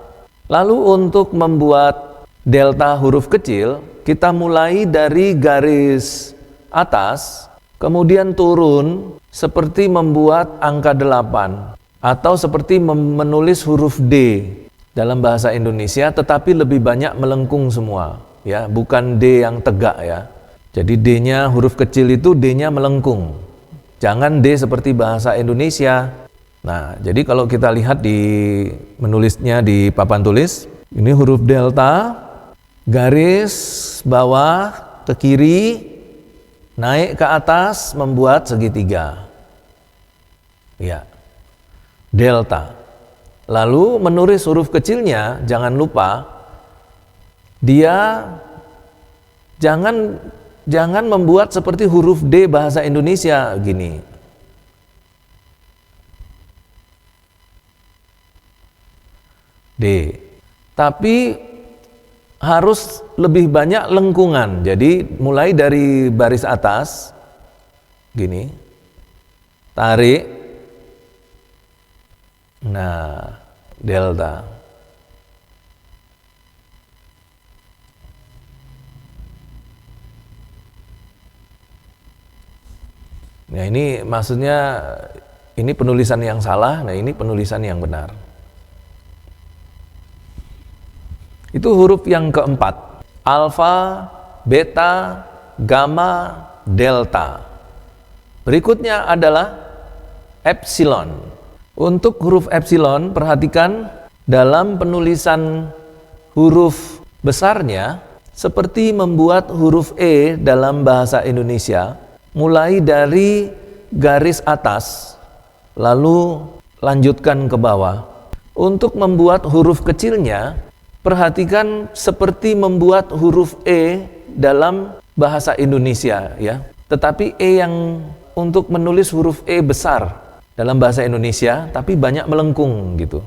Lalu untuk membuat delta huruf kecil, kita mulai dari garis atas, kemudian turun seperti membuat angka 8, atau seperti menulis huruf D dalam bahasa Indonesia, tetapi lebih banyak melengkung semua, ya, bukan D yang tegak, ya. Jadi D-nya huruf kecil itu D-nya melengkung. Jangan D seperti bahasa Indonesia. Nah, jadi kalau kita lihat di menulisnya di papan tulis, ini huruf delta, garis bawah ke kiri, naik ke atas membuat segitiga. Ya, delta. Lalu menulis huruf kecilnya, jangan lupa, dia jangan membuat seperti huruf D bahasa Indonesia gini. D. Tapi harus lebih banyak lengkungan. Jadi mulai dari baris atas gini, tarik, nah, delta. Nah, ini maksudnya ini penulisan yang salah, nah ini penulisan yang benar. Itu huruf yang keempat, alfa, beta, gamma, delta. Berikutnya adalah epsilon. Untuk huruf epsilon, perhatikan dalam penulisan huruf besarnya seperti membuat huruf E dalam bahasa Indonesia, mulai dari garis atas lalu lanjutkan ke bawah. Untuk membuat huruf kecilnya, perhatikan seperti membuat huruf E dalam bahasa Indonesia, ya. Tetapi E yang untuk menulis huruf E besar dalam bahasa Indonesia, tapi banyak melengkung gitu.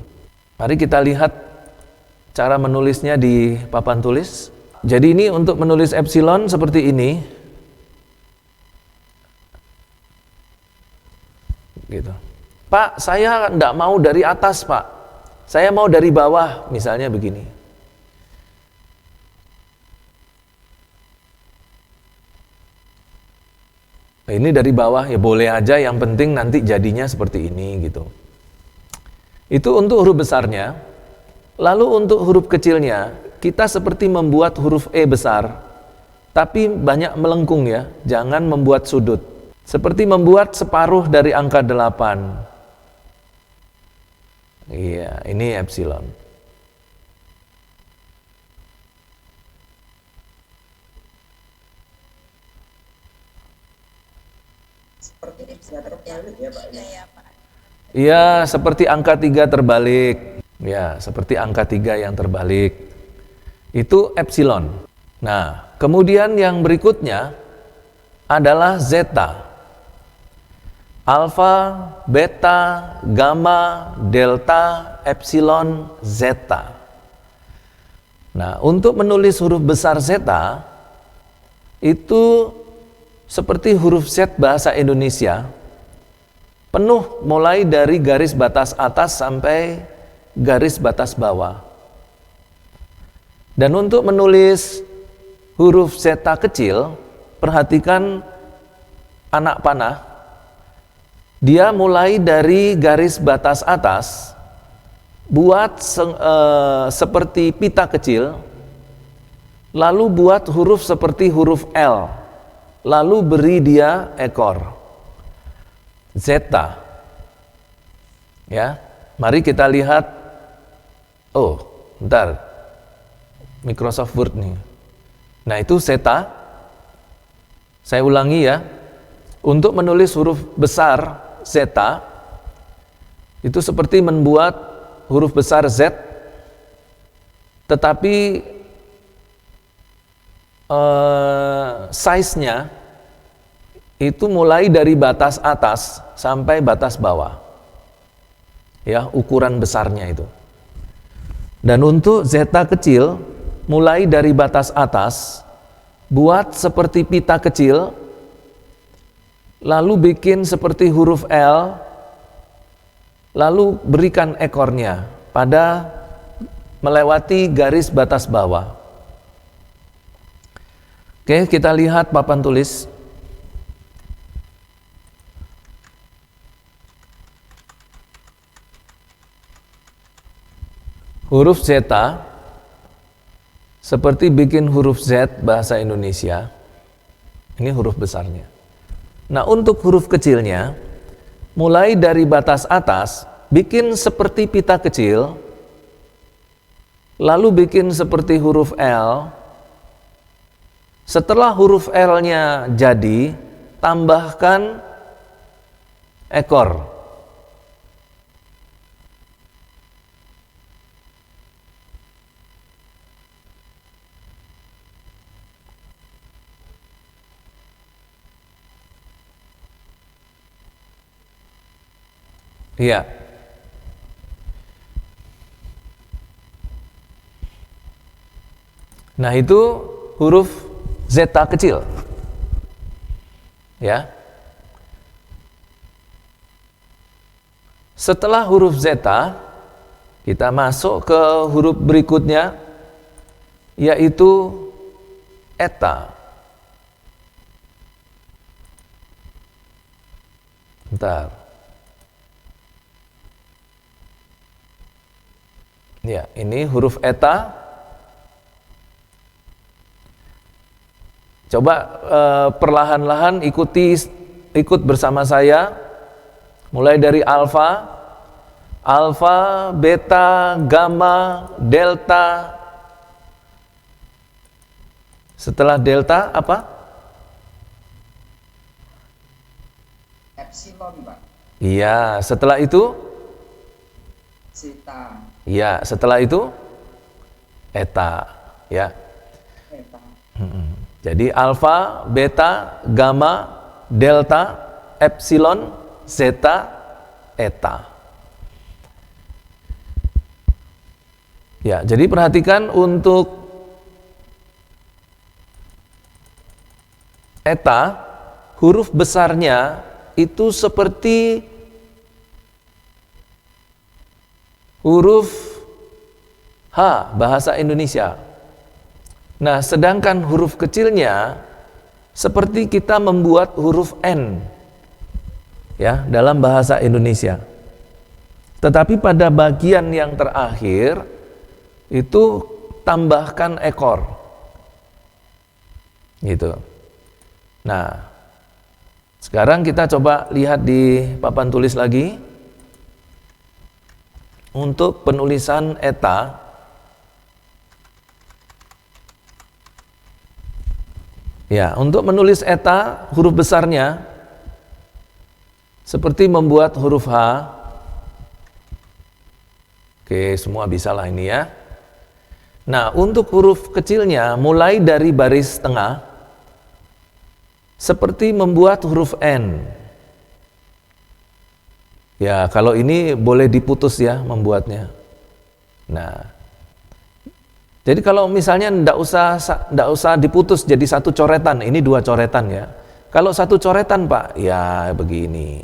Mari kita lihat cara menulisnya di papan tulis. Jadi ini untuk menulis epsilon seperti ini. Gitu. Pak, saya enggak mau dari atas, Pak. Saya mau dari bawah, misalnya begini. Nah, ini dari bawah, ya boleh aja, yang penting nanti jadinya seperti ini gitu. Itu untuk huruf besarnya. Lalu untuk huruf kecilnya, kita seperti membuat huruf E besar, tapi banyak melengkung, ya. Jangan membuat sudut. Seperti membuat separuh dari angka 8. Iya, ini epsilon. Seperti tiga terbalik ya Pak? Iya, seperti angka 3 terbalik. Ya, seperti angka 3 yang terbalik. Itu epsilon. Nah, kemudian yang berikutnya adalah zeta. Alfa, beta, gamma, delta, epsilon, zeta. Nah, untuk menulis huruf besar zeta, itu seperti huruf Z bahasa Indonesia, penuh mulai dari garis batas atas sampai garis batas bawah. Dan untuk menulis huruf zeta kecil, perhatikan anak panah. Dia mulai dari garis batas atas, buat seperti pita kecil, lalu buat huruf seperti huruf L, lalu beri dia ekor. Zeta. Ya, mari kita lihat. Oh, bentar. Microsoft Word nih. Nah, itu zeta. Saya ulangi ya. Untuk menulis huruf besar zeta, itu seperti membuat huruf besar Z, tetapi size-nya itu mulai dari batas atas sampai batas bawah. Ya, ukuran besarnya itu. Dan untuk zeta kecil, mulai dari batas atas, buat seperti pita kecil, lalu bikin seperti huruf L, lalu berikan ekornya pada melewati garis batas bawah. Oke, kita lihat papan tulis. huruf zeta seperti bikin huruf Z bahasa Indonesia. Ini huruf besarnya. Nah, untuk huruf kecilnya, mulai dari batas atas, bikin seperti pita kecil, lalu bikin seperti huruf L. Setelah huruf L-nya jadi, tambahkan ekor. Iya. Nah, itu huruf zeta kecil. Ya. Setelah huruf zeta, kita masuk ke huruf berikutnya, yaitu eta. Bentar. Ya, ini huruf eta. Coba perlahan-lahan ikut bersama saya. Mulai dari alfa, beta, gamma, delta. Setelah delta apa? Epsilon, Pak. Iya, setelah itu? Zeta. Ya, setelah itu eta, ya. Eta. Jadi alfa, beta, gamma, delta, epsilon, zeta, eta. Ya, jadi perhatikan untuk eta, huruf besarnya itu seperti huruf H bahasa Indonesia. Nah, sedangkan huruf kecilnya seperti kita membuat huruf N ya dalam bahasa Indonesia. Tetapi pada bagian yang terakhir itu tambahkan ekor. Gitu. Nah, sekarang kita coba lihat di papan tulis lagi. Untuk penulisan eta, ya, untuk menulis eta huruf besarnya seperti membuat huruf H. Oke, semua bisa lah ini ya. Nah, untuk huruf kecilnya mulai dari baris tengah seperti membuat huruf N. Ya, kalau ini boleh diputus ya membuatnya. Nah, jadi kalau misalnya ndak usah diputus jadi satu coretan, ini dua coretan ya. Kalau satu coretan Pak, ya begini.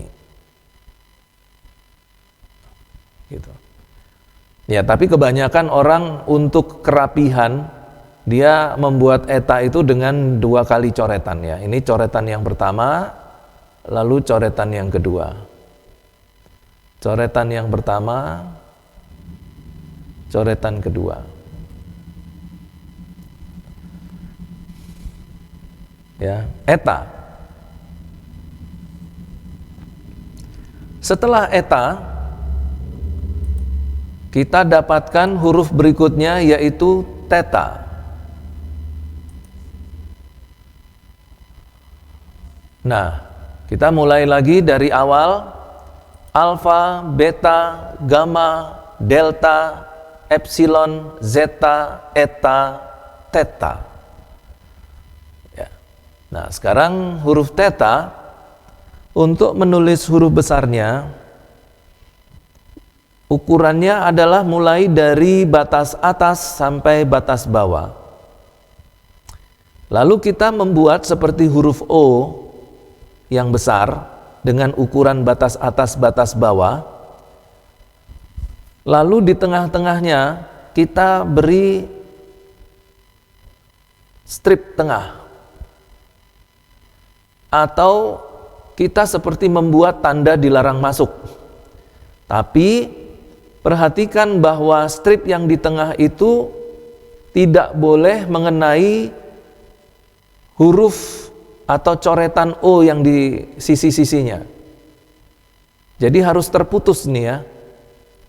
Gitu. Ya, tapi kebanyakan orang untuk kerapihan dia membuat eta itu dengan dua kali coretan ya. Ini coretan yang pertama, lalu coretan yang kedua. Coretan yang pertama, coretan kedua. Ya, eta. Setelah eta, kita dapatkan huruf berikutnya yaitu teta. Nah, kita mulai lagi dari awal. Alfa, beta, gamma, delta, epsilon, zeta, eta, theta. Ya. Nah, sekarang huruf theta, untuk menulis huruf besarnya, ukurannya adalah mulai dari batas atas sampai batas bawah. Lalu kita membuat seperti huruf O yang besar, dengan ukuran batas atas batas bawah. Lalu di tengah-tengahnya kita beri strip tengah, atau kita seperti membuat tanda dilarang masuk. Tapi perhatikan bahwa strip yang di tengah itu tidak boleh mengenai huruf atau coretan O yang di sisi-sisinya. Jadi harus terputus nih ya.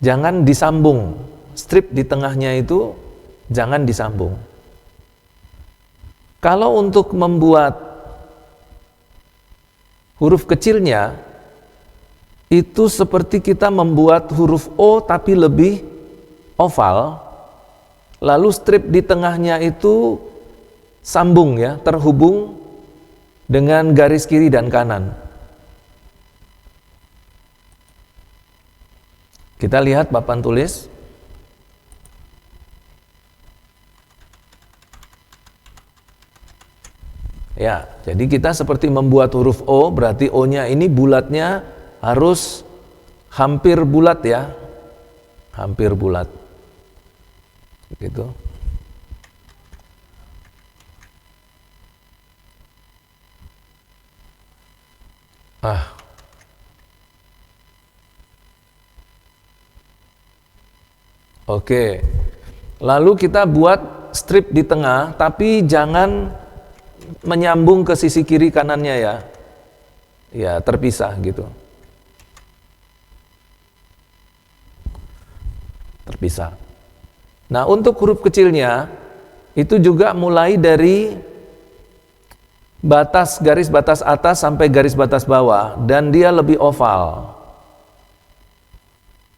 Jangan disambung. Strip di tengahnya itu jangan disambung. Kalau untuk membuat huruf kecilnya, itu seperti kita membuat huruf O tapi lebih oval, lalu strip di tengahnya itu sambung ya, terhubung dengan garis kiri dan kanan. Kita lihat papan tulis. Ya, jadi kita seperti membuat huruf O, berarti O-nya ini bulatnya harus hampir bulat ya. Hampir bulat. Gitu. Oke. Lalu kita buat strip di tengah, tapi jangan menyambung ke sisi kiri kanannya ya. Ya, terpisah gitu. Terpisah. Nah, untuk huruf kecilnya itu juga mulai dari garis batas atas sampai garis batas bawah, dan dia lebih oval.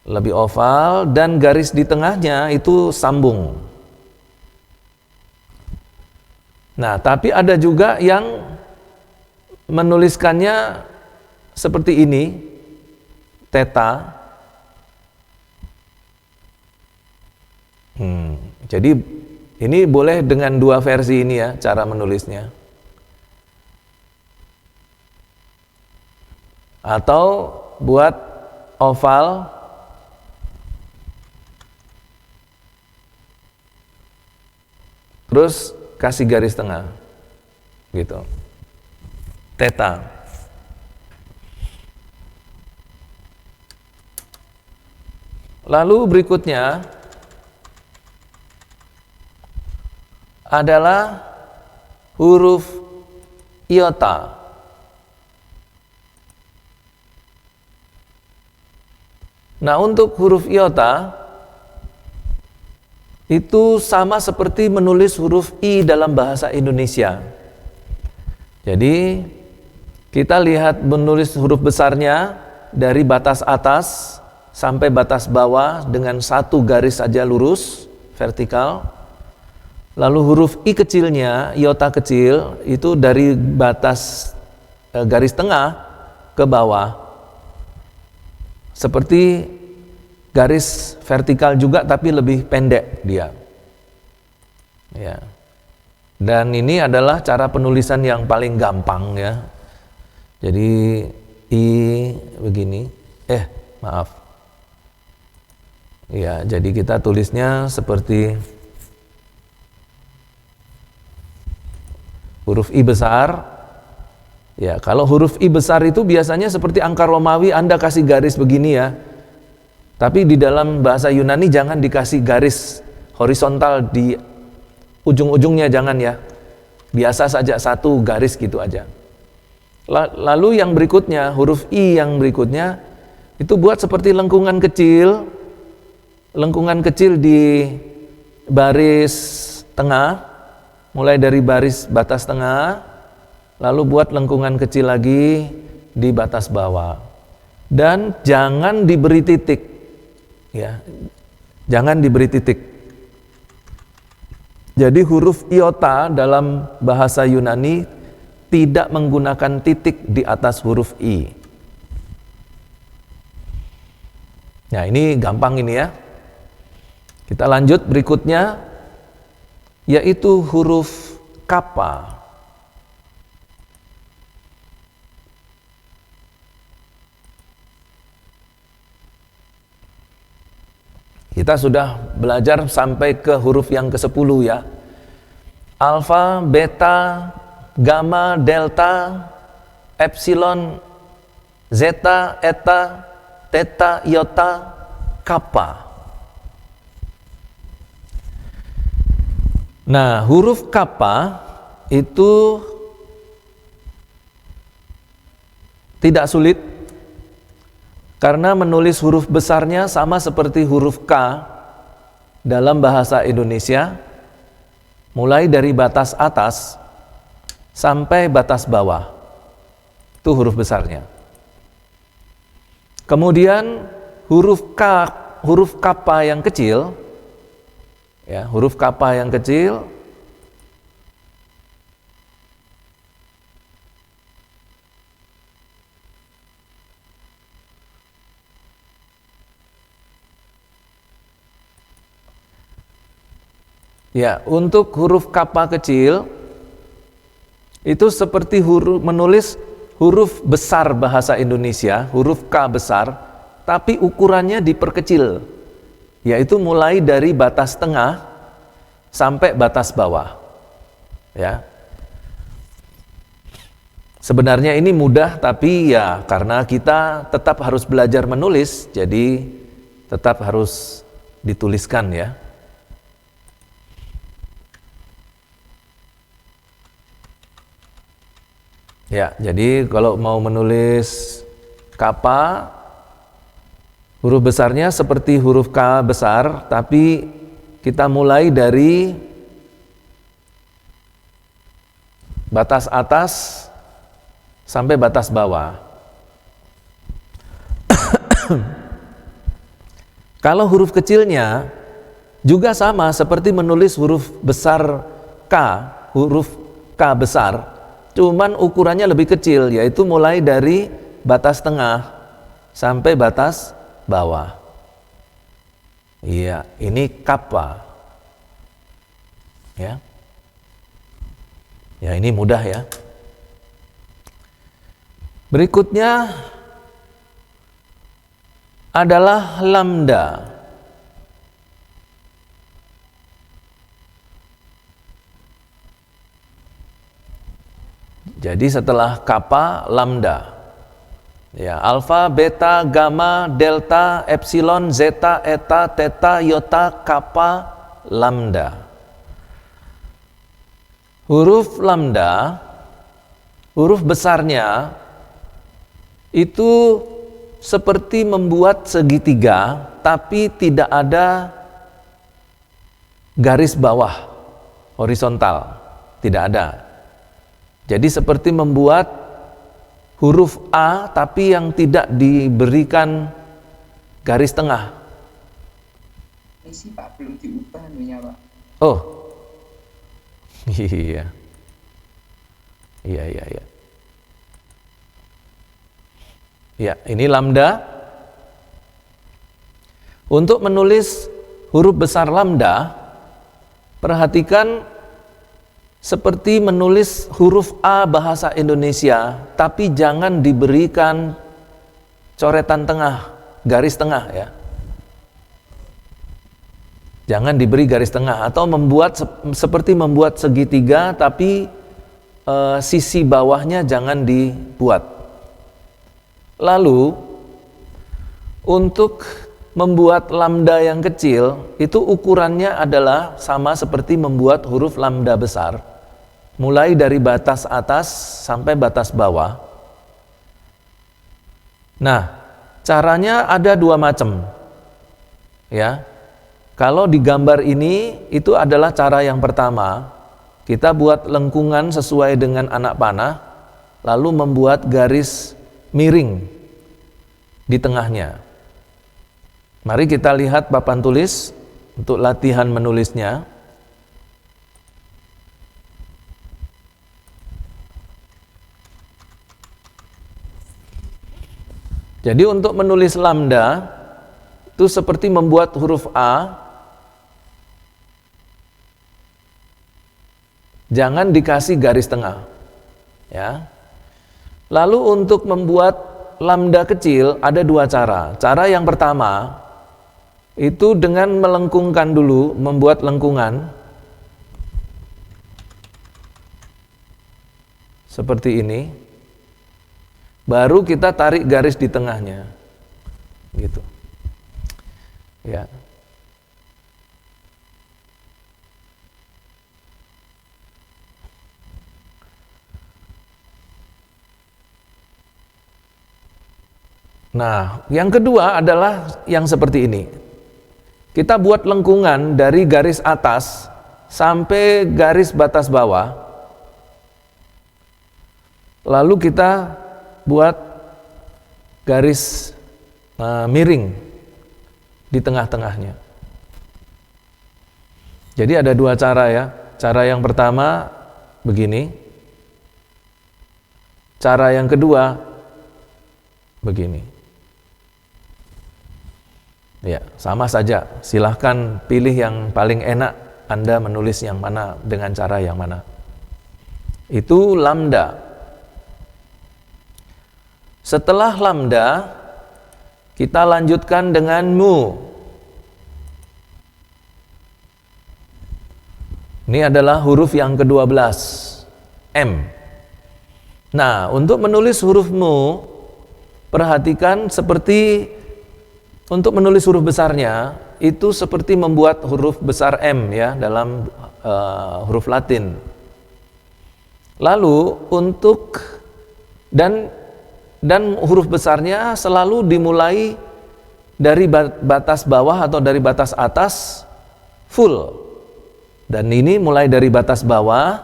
Lebih oval, dan garis di tengahnya itu sambung. Nah, tapi ada juga yang menuliskannya seperti ini, theta. Jadi ini boleh dengan dua versi ini ya, cara menulisnya. Atau buat oval, terus kasih garis tengah, gitu. Theta. Lalu berikutnya adalah huruf iota. Nah, untuk huruf iota itu sama seperti menulis huruf I dalam bahasa Indonesia. Jadi kita lihat menulis huruf besarnya dari batas atas sampai batas bawah dengan satu garis saja lurus, vertikal. Lalu huruf I kecilnya, iota kecil, itu dari batas garis tengah ke bawah. Seperti garis vertikal juga tapi lebih pendek dia. Ya. Dan ini adalah cara penulisan yang paling gampang ya. Jadi I begini. Maaf. Ya, jadi kita tulisnya seperti huruf I besar. Ya, kalau huruf I besar itu biasanya seperti angka Romawi, Anda kasih garis begini ya. Tapi di dalam bahasa Yunani jangan dikasih garis horizontal di ujung-ujungnya, jangan ya. Biasa saja satu garis gitu aja. Lalu yang berikutnya, huruf I yang berikutnya itu buat seperti lengkungan kecil. Lengkungan kecil di baris tengah, mulai dari baris batas tengah, lalu buat lengkungan kecil lagi di batas bawah. Dan jangan diberi titik. Ya. Jangan diberi titik. Jadi huruf iota dalam bahasa Yunani tidak menggunakan titik di atas huruf I. Nah, ini gampang ini ya. Kita lanjut berikutnya, yaitu huruf kappa. Kita sudah belajar sampai ke huruf yang ke-10 ya. Alfa, beta, gamma, delta, epsilon, zeta, eta, theta, iota, kappa. Nah, huruf kappa itu tidak sulit karena menulis huruf besarnya sama seperti huruf K dalam bahasa Indonesia, mulai dari batas atas sampai batas bawah. Itu huruf besarnya. Kemudian huruf kappa yang kecil, ya, huruf kappa yang kecil ya, untuk huruf kappa kecil itu seperti menulis huruf besar bahasa Indonesia, huruf K besar, tapi ukurannya diperkecil, yaitu mulai dari batas tengah sampai batas bawah. Ya. Sebenarnya ini mudah, tapi ya karena kita tetap harus belajar menulis, jadi tetap harus dituliskan ya. Ya, jadi kalau mau menulis kappa, huruf besarnya seperti huruf K besar, tapi kita mulai dari batas atas sampai batas bawah. Kalau huruf kecilnya juga sama seperti menulis huruf besar K, huruf K besar, cuman ukurannya lebih kecil, yaitu mulai dari batas tengah sampai batas bawah. Iya, ini kappa. Ya. Ya, ini mudah ya. Berikutnya adalah lambda. Jadi setelah kappa, lambda. Ya, alfa, beta, gamma, delta, epsilon, zeta, eta, theta, iota, kappa, lambda. Huruf lambda, huruf besarnya itu seperti membuat segitiga, tapi tidak ada garis bawah horizontal, tidak ada. Jadi seperti membuat huruf A tapi yang tidak diberikan garis tengah. Ini sih Pak, belum diubah anunya Pak. Oh, iya, iya. Ya, ini lambda. Untuk menulis huruf besar lambda, perhatikan seperti menulis huruf A bahasa Indonesia, tapi jangan diberikan coretan tengah, garis tengah ya. Jangan diberi garis tengah, atau seperti membuat segitiga, tapi sisi bawahnya jangan dibuat. Lalu untuk membuat lambda yang kecil, itu ukurannya adalah sama seperti membuat huruf lambda besar, mulai dari batas atas sampai batas bawah. Nah, caranya ada dua macam. Ya. Kalau di gambar ini, itu adalah cara yang pertama. Kita buat lengkungan sesuai dengan anak panah, lalu membuat garis miring di tengahnya. Mari kita lihat papan tulis untuk latihan menulisnya. Jadi untuk menulis lambda itu seperti membuat huruf A, jangan dikasih garis tengah. Ya. Lalu untuk membuat lambda kecil ada dua cara. Cara yang pertama itu dengan melengkungkan dulu, membuat lengkungan seperti ini. Baru kita tarik garis di tengahnya. Gitu. Ya. Nah, yang kedua adalah yang seperti ini. Kita buat lengkungan dari garis atas sampai garis batas bawah. Lalu kita buat garis miring di tengah-tengahnya. Jadi ada dua cara ya. Cara yang pertama begini. Cara yang kedua begini. Ya, sama saja. Silahkan pilih yang paling enak Anda menulis yang mana dengan cara yang mana. Itu lambda. Setelah lambda, kita lanjutkan dengan mu. Ini adalah huruf yang ke-12, M. Nah, untuk menulis huruf mu, perhatikan seperti untuk menulis huruf besarnya, itu seperti membuat huruf besar M ya dalam huruf Latin. Lalu untuk dan huruf besarnya selalu dimulai dari batas bawah atau dari batas atas full. Dan ini mulai dari batas bawah,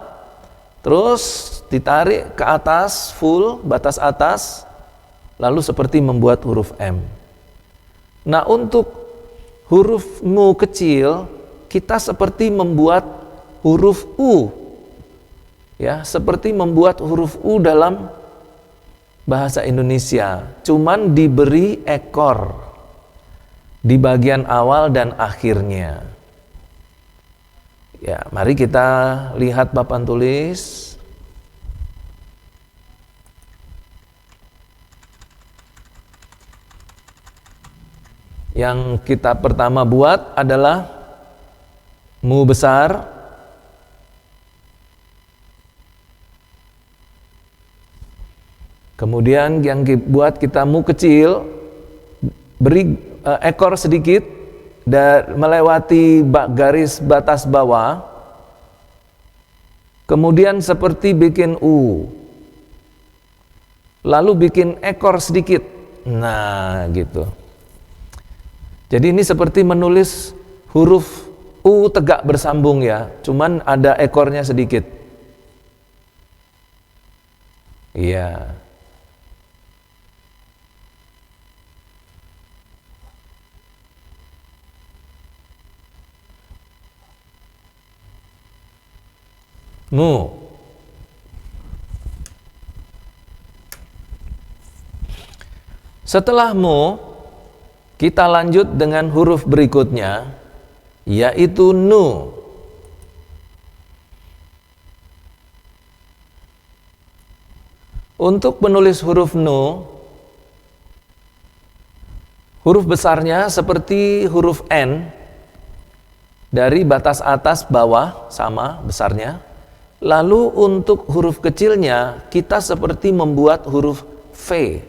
terus ditarik ke atas full, batas atas, lalu seperti membuat huruf M. Nah, untuk huruf mu kecil, kita seperti membuat huruf U. Ya, seperti membuat huruf U dalam bahasa Indonesia, cuman diberi ekor di bagian awal dan akhirnya. Ya, mari kita lihat papan tulis. Yang kita pertama buat adalah mu besar, kemudian yang buat kita mu kecil, beri ekor sedikit dan melewati garis batas bawah, kemudian seperti bikin U, lalu bikin ekor sedikit, nah gitu. Jadi ini seperti menulis huruf U tegak bersambung ya, cuman ada ekornya sedikit. Iya. Mu. Setelah mu, kita lanjut dengan huruf berikutnya, yaitu nu. Untuk menulis huruf nu, huruf besarnya seperti huruf N, dari batas atas bawah sama besarnya. Lalu untuk huruf kecilnya, kita seperti membuat huruf V.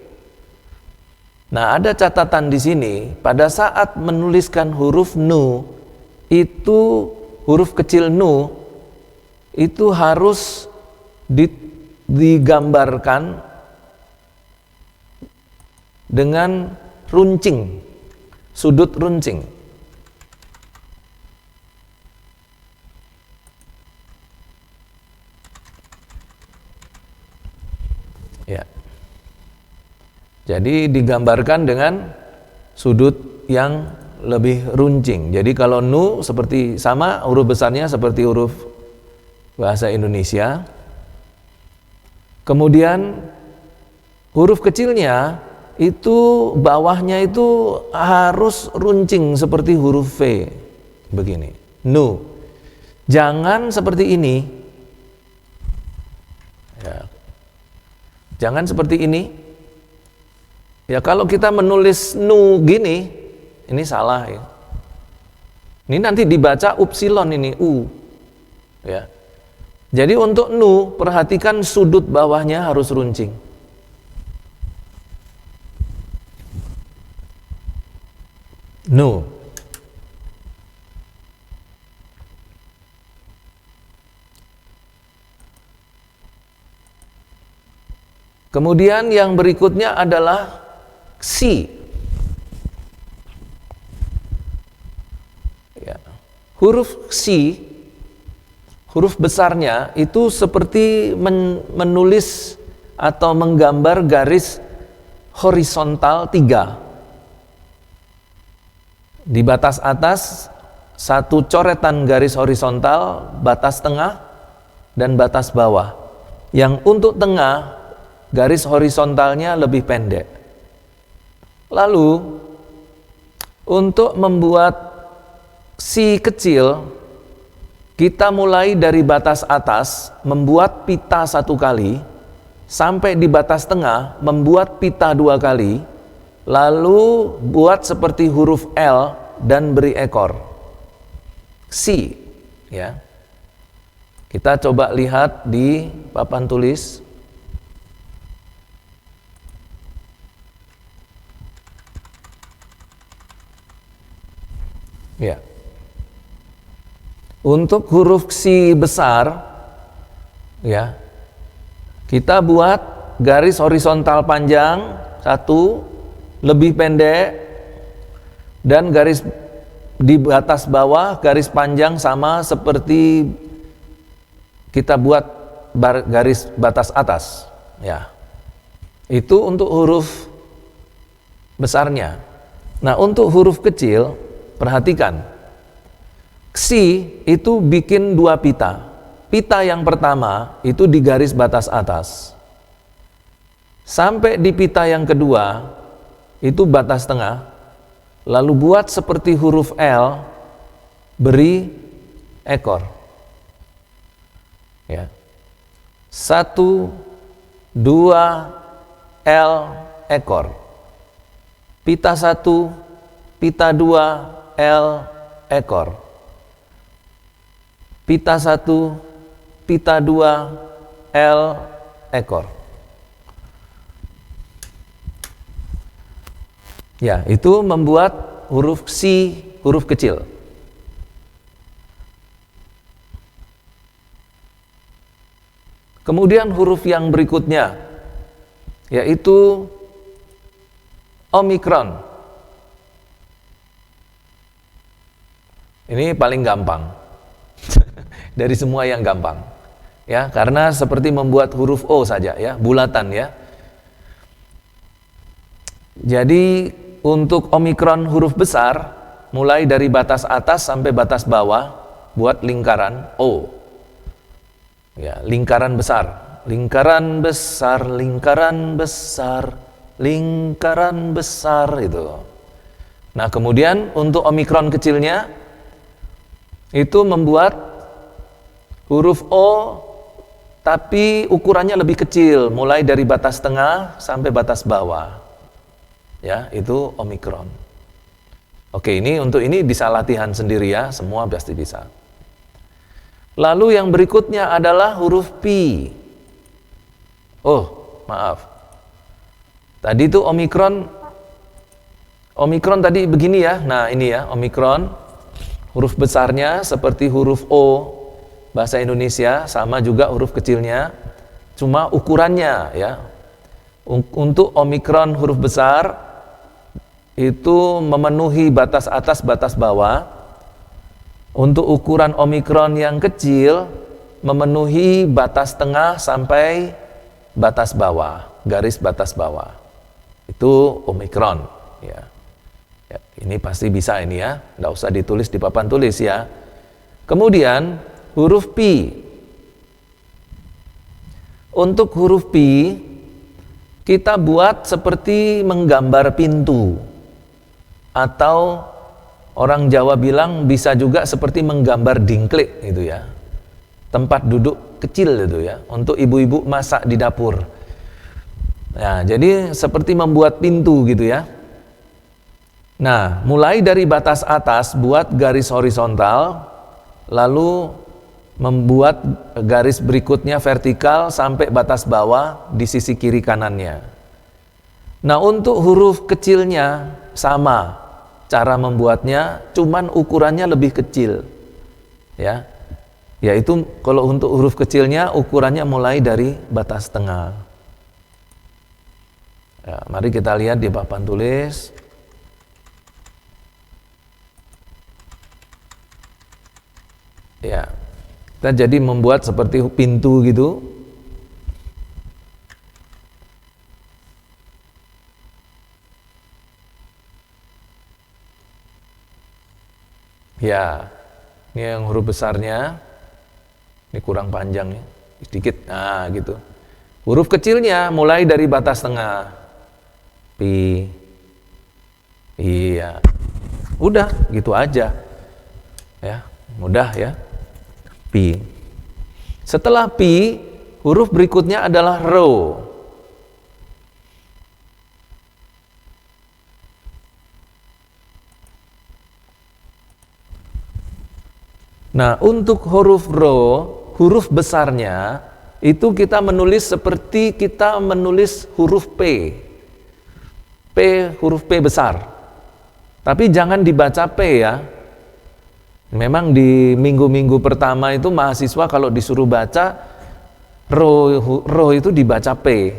Nah, ada catatan di sini, pada saat menuliskan huruf nu, itu huruf kecil nu, itu harus digambarkan dengan runcing, sudut runcing. Ya. Jadi digambarkan dengan sudut yang lebih runcing. Jadi kalau nu seperti sama, huruf besarnya seperti huruf bahasa Indonesia. Kemudian huruf kecilnya itu bawahnya itu harus runcing seperti huruf V. Begini. Nu. Jangan seperti ini. Ya. Jangan seperti ini. Ya, kalau kita menulis nu gini, ini salah ya. Ini nanti dibaca upsilon ini, u. Ya. Jadi untuk nu, perhatikan sudut bawahnya harus runcing. Nu. Kemudian yang berikutnya adalah Xi. Ya. Huruf Xi, huruf besarnya itu seperti menulis atau menggambar garis horizontal 3. Di batas atas satu coretan garis horizontal, batas tengah dan batas bawah. Yang untuk tengah garis horizontalnya lebih pendek. Lalu untuk membuat si kecil, kita mulai dari batas atas, membuat pita 1 kali, sampai di batas tengah, membuat pita 2 kali, lalu buat seperti huruf L dan beri ekor. Si, ya. Kita coba lihat di papan tulis. Ya. Untuk huruf Xi besar, ya, kita buat garis horizontal panjang 1, lebih pendek, dan garis di batas bawah garis panjang sama seperti kita buat garis batas atas. Ya, itu untuk huruf besarnya. Nah, untuk huruf kecil, perhatikan, Xi itu bikin 2 pita. Pita yang pertama itu di garis batas atas. Sampai di pita yang kedua, itu batas tengah. Lalu buat seperti huruf L, beri ekor. Ya. 1, 2, L, ekor. Pita 1, pita 2, L, ekor. Pita 1, pita 2, L, ekor. Ya, itu membuat huruf Xi, huruf kecil. Kemudian huruf yang berikutnya, yaitu Omikron. Ini paling gampang dari semua yang gampang, ya, karena seperti membuat huruf O saja, ya, bulatan, ya. Jadi untuk Omikron huruf besar, mulai dari batas atas sampai batas bawah, buat lingkaran O. Ya, lingkaran besar, lingkaran besar, lingkaran besar, lingkaran besar itu. Nah, kemudian untuk Omikron kecilnya, itu membuat huruf O, tapi ukurannya lebih kecil, mulai dari batas tengah sampai batas bawah. Ya, itu Omikron. Oke, untuk ini bisa latihan sendiri, ya, semua pasti bisa. Lalu yang berikutnya adalah huruf Pi. Oh, maaf. Tadi itu Omikron tadi begini, ya. Nah, ini, ya, Omikron. Huruf besarnya seperti huruf O bahasa Indonesia, sama juga huruf kecilnya, cuma ukurannya, ya. Untuk Omikron huruf besar itu memenuhi batas atas, batas bawah. Untuk ukuran Omikron yang kecil memenuhi batas tengah sampai batas bawah, garis batas bawah. Itu Omikron, ya. Ya, ini pasti bisa ini, ya, nggak usah ditulis di papan tulis, ya. Kemudian huruf Pi. Untuk huruf Pi kita buat seperti menggambar pintu, atau orang Jawa bilang bisa juga seperti menggambar dingklik, gitu, ya, tempat duduk kecil itu, ya, untuk ibu-ibu masak di dapur. Nah, jadi seperti membuat pintu, gitu, ya. Nah, mulai dari batas atas buat garis horizontal, lalu membuat garis berikutnya vertikal sampai batas bawah di sisi kiri kanannya. Nah, untuk huruf kecilnya sama cara membuatnya, cuman ukurannya lebih kecil, ya. Yaitu kalau untuk huruf kecilnya ukurannya mulai dari batas tengah. Ya, mari kita lihat di papan tulis. Ya, kita jadi membuat seperti pintu gitu. Ya, ini yang huruf besarnya. Ini kurang panjang ya, sedikit. Nah, gitu. Huruf kecilnya mulai dari batas tengah. Pi. Iya. Udah, gitu aja. Ya, mudah ya. Pi. Setelah pi, huruf berikutnya adalah ro. Nah, untuk huruf ro, huruf besarnya itu kita menulis seperti kita menulis huruf P. P, huruf P besar. Tapi jangan dibaca P ya. Memang di minggu-minggu pertama itu mahasiswa kalau disuruh baca ro itu dibaca P.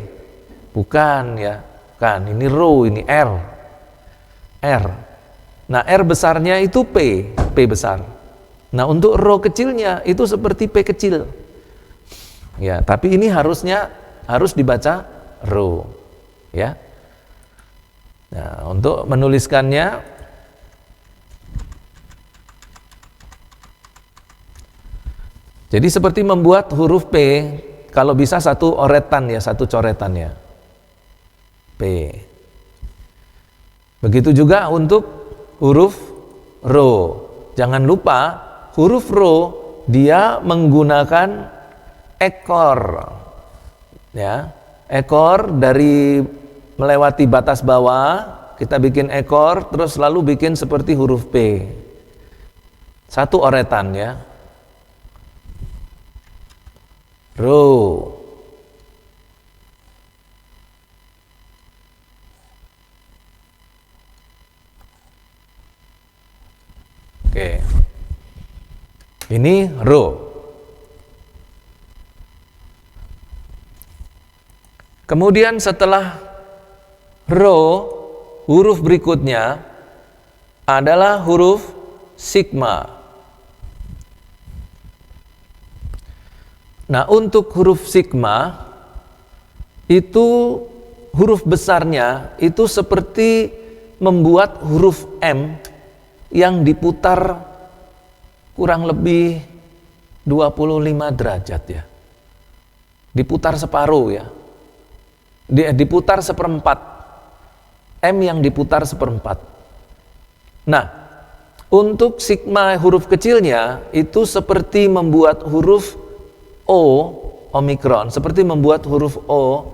Bukan ya. Kan, ini ro, ini R. R. Nah, R besarnya itu P, P besar. Nah, untuk ro kecilnya itu seperti P kecil. Ya, tapi ini harus dibaca ro. Ya. Nah, untuk menuliskannya jadi seperti membuat huruf P, kalau bisa satu oretan ya, satu coretan ya. P. Begitu juga untuk huruf ro. Jangan lupa huruf ro dia menggunakan ekor. Ya. Ekor dari melewati batas bawah, kita bikin ekor, terus lalu bikin seperti huruf P. Satu oretan ya. Ro. Oke. Ini ro. Kemudian setelah ro, huruf berikutnya adalah huruf sigma. Nah, untuk huruf sigma itu huruf besarnya itu seperti membuat huruf M yang diputar kurang lebih 25 derajat ya. Diputar separuh ya. Diputar seperempat. M yang diputar seperempat. Nah, untuk sigma huruf kecilnya itu seperti membuat huruf O, omikron, seperti membuat huruf O,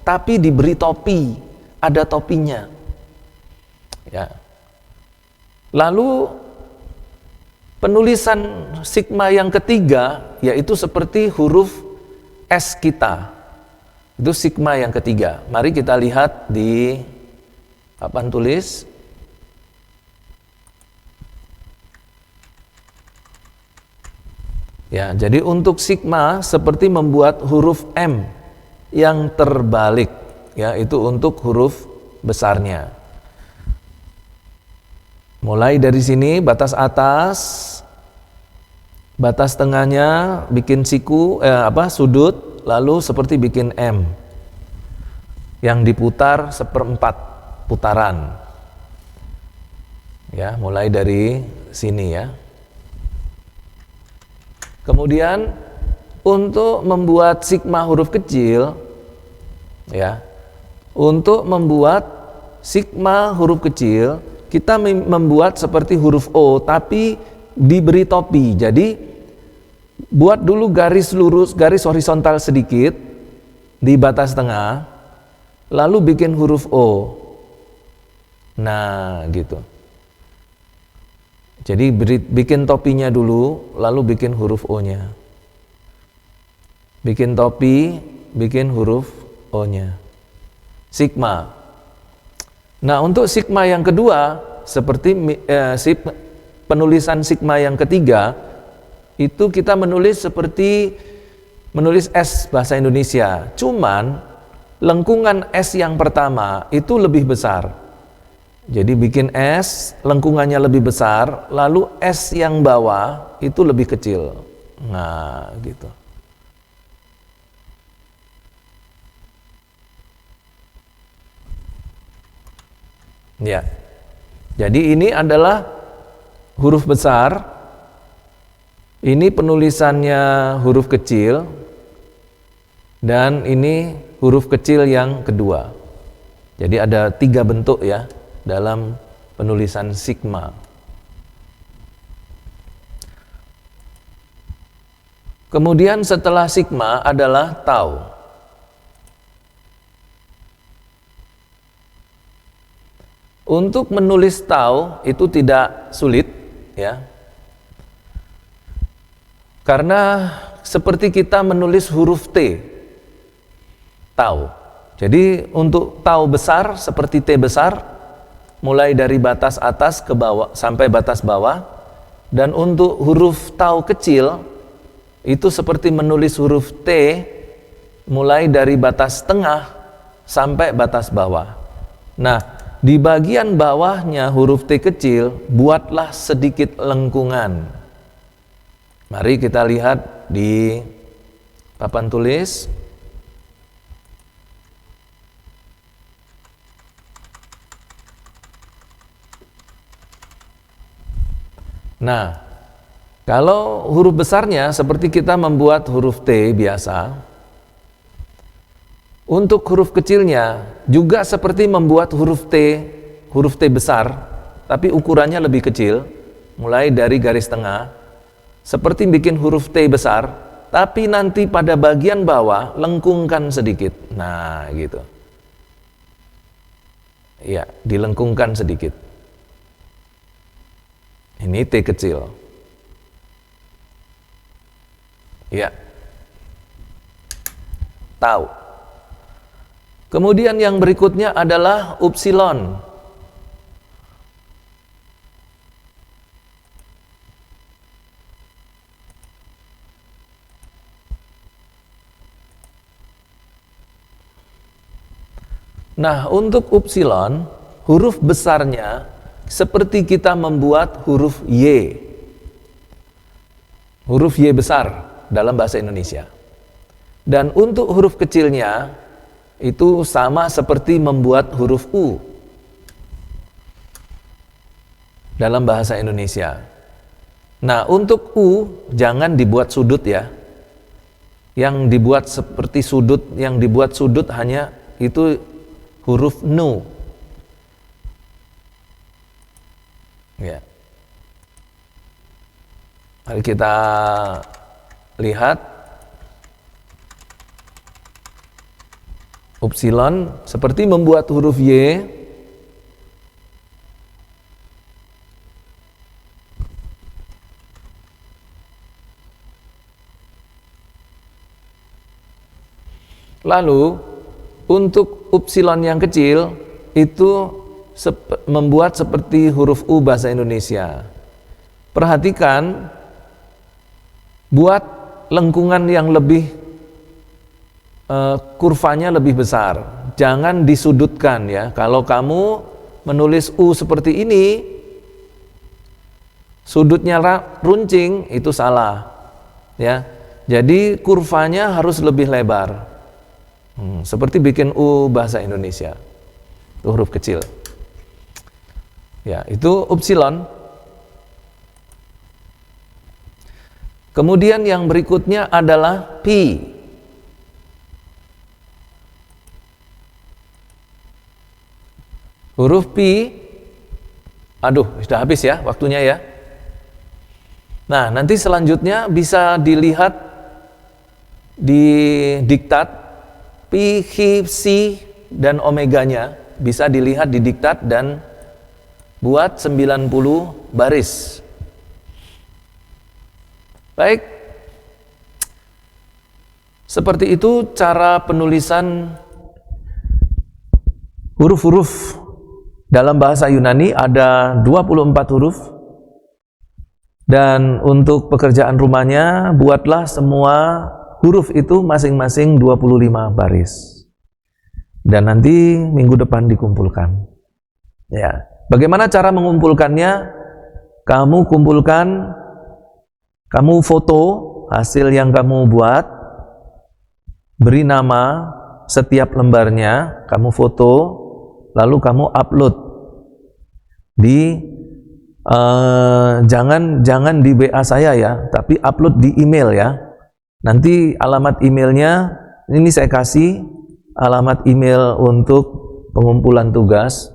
tapi diberi topi, ada topinya. Ya. Lalu penulisan sigma yang ketiga, yaitu seperti huruf S kita. Itu sigma yang ketiga. Mari kita lihat di papan tulis. Ya, jadi untuk sigma seperti membuat huruf M yang terbalik, ya, itu untuk huruf besarnya. Mulai dari sini batas atas, batas tengahnya bikin sudut, lalu seperti bikin M yang diputar seperempat putaran. Ya, mulai dari sini ya. Kemudian untuk membuat sigma huruf kecil, ya, untuk membuat sigma huruf kecil kita membuat seperti huruf O tapi diberi topi. Jadi buat dulu garis lurus, garis horizontal sedikit di batas tengah, lalu bikin huruf O. Nah, gitu. Jadi bikin topinya dulu, lalu bikin huruf O-nya. Bikin topi, bikin huruf O-nya. Sigma. Nah, untuk sigma yang kedua, seperti penulisan sigma yang ketiga, itu kita menulis seperti menulis S bahasa Indonesia. Cuman, lengkungan S yang pertama itu lebih besar. Jadi bikin S, lengkungannya lebih besar, lalu S yang bawah itu lebih kecil. Nah, gitu. Ya. Jadi ini adalah huruf besar. Ini penulisannya huruf kecil. Dan ini huruf kecil yang kedua. Jadi ada 3 bentuk ya dalam penulisan sigma. Kemudian setelah sigma adalah tau. Untuk menulis tau itu tidak sulit ya. Karena seperti kita menulis huruf T. Tau. Jadi untuk tau besar seperti T besar mulai dari batas atas ke bawah sampai batas bawah, dan untuk huruf tau kecil itu seperti menulis huruf T mulai dari batas tengah sampai batas bawah. Nah, di bagian bawahnya huruf T kecil buatlah sedikit lengkungan. Mari kita lihat di papan tulis. Nah, kalau huruf besarnya seperti kita membuat huruf T biasa, untuk huruf kecilnya juga seperti membuat huruf T besar, tapi ukurannya lebih kecil, mulai dari garis tengah, seperti bikin huruf T besar, tapi nanti pada bagian bawah lengkungkan sedikit. Nah, gitu. Ya, dilengkungkan sedikit. Ini T kecil. Ya. Tau. Kemudian yang berikutnya adalah upsilon. Nah, untuk upsilon, huruf besarnya seperti kita membuat huruf Y. Huruf Y besar dalam bahasa Indonesia. Dan untuk huruf kecilnya itu sama seperti membuat huruf U dalam bahasa Indonesia. Nah, untuk U jangan dibuat sudut ya. Yang dibuat seperti sudut, yang dibuat sudut hanya itu huruf Nu. Ya. Mari kita lihat upsilon seperti membuat huruf Y. Lalu untuk upsilon yang kecil itu membuat seperti huruf U bahasa Indonesia. Perhatikan, buat lengkungan yang lebih kurvanya lebih besar. Jangan disudutkan ya. Kalau kamu menulis U seperti ini, sudutnya runcing, itu salah. Ya. Jadi kurvanya harus lebih lebar. Seperti bikin U bahasa Indonesia. Itu huruf kecil. Ya, itu upsilon. Kemudian yang berikutnya adalah pi. Huruf pi, aduh, sudah habis ya waktunya ya. Nah, nanti selanjutnya bisa dilihat di diktat pi, hi, psi, dan omeganya. Bisa dilihat di diktat dan buat 90 baris. Baik. Seperti itu cara penulisan huruf-huruf dalam bahasa Yunani. Ada 24 huruf. Dan untuk pekerjaan rumahnya, buatlah semua huruf itu masing-masing 25 baris. dan nanti minggu depan dikumpulkan. Ya, bagaimana cara mengumpulkannya? Kamu kumpulkan, kamu foto hasil yang kamu buat, beri nama setiap lembarnya, kamu foto, lalu kamu upload di jangan di WA saya ya, tapi upload di email ya. Nanti alamat emailnya ini saya kasih alamat email untuk pengumpulan tugas.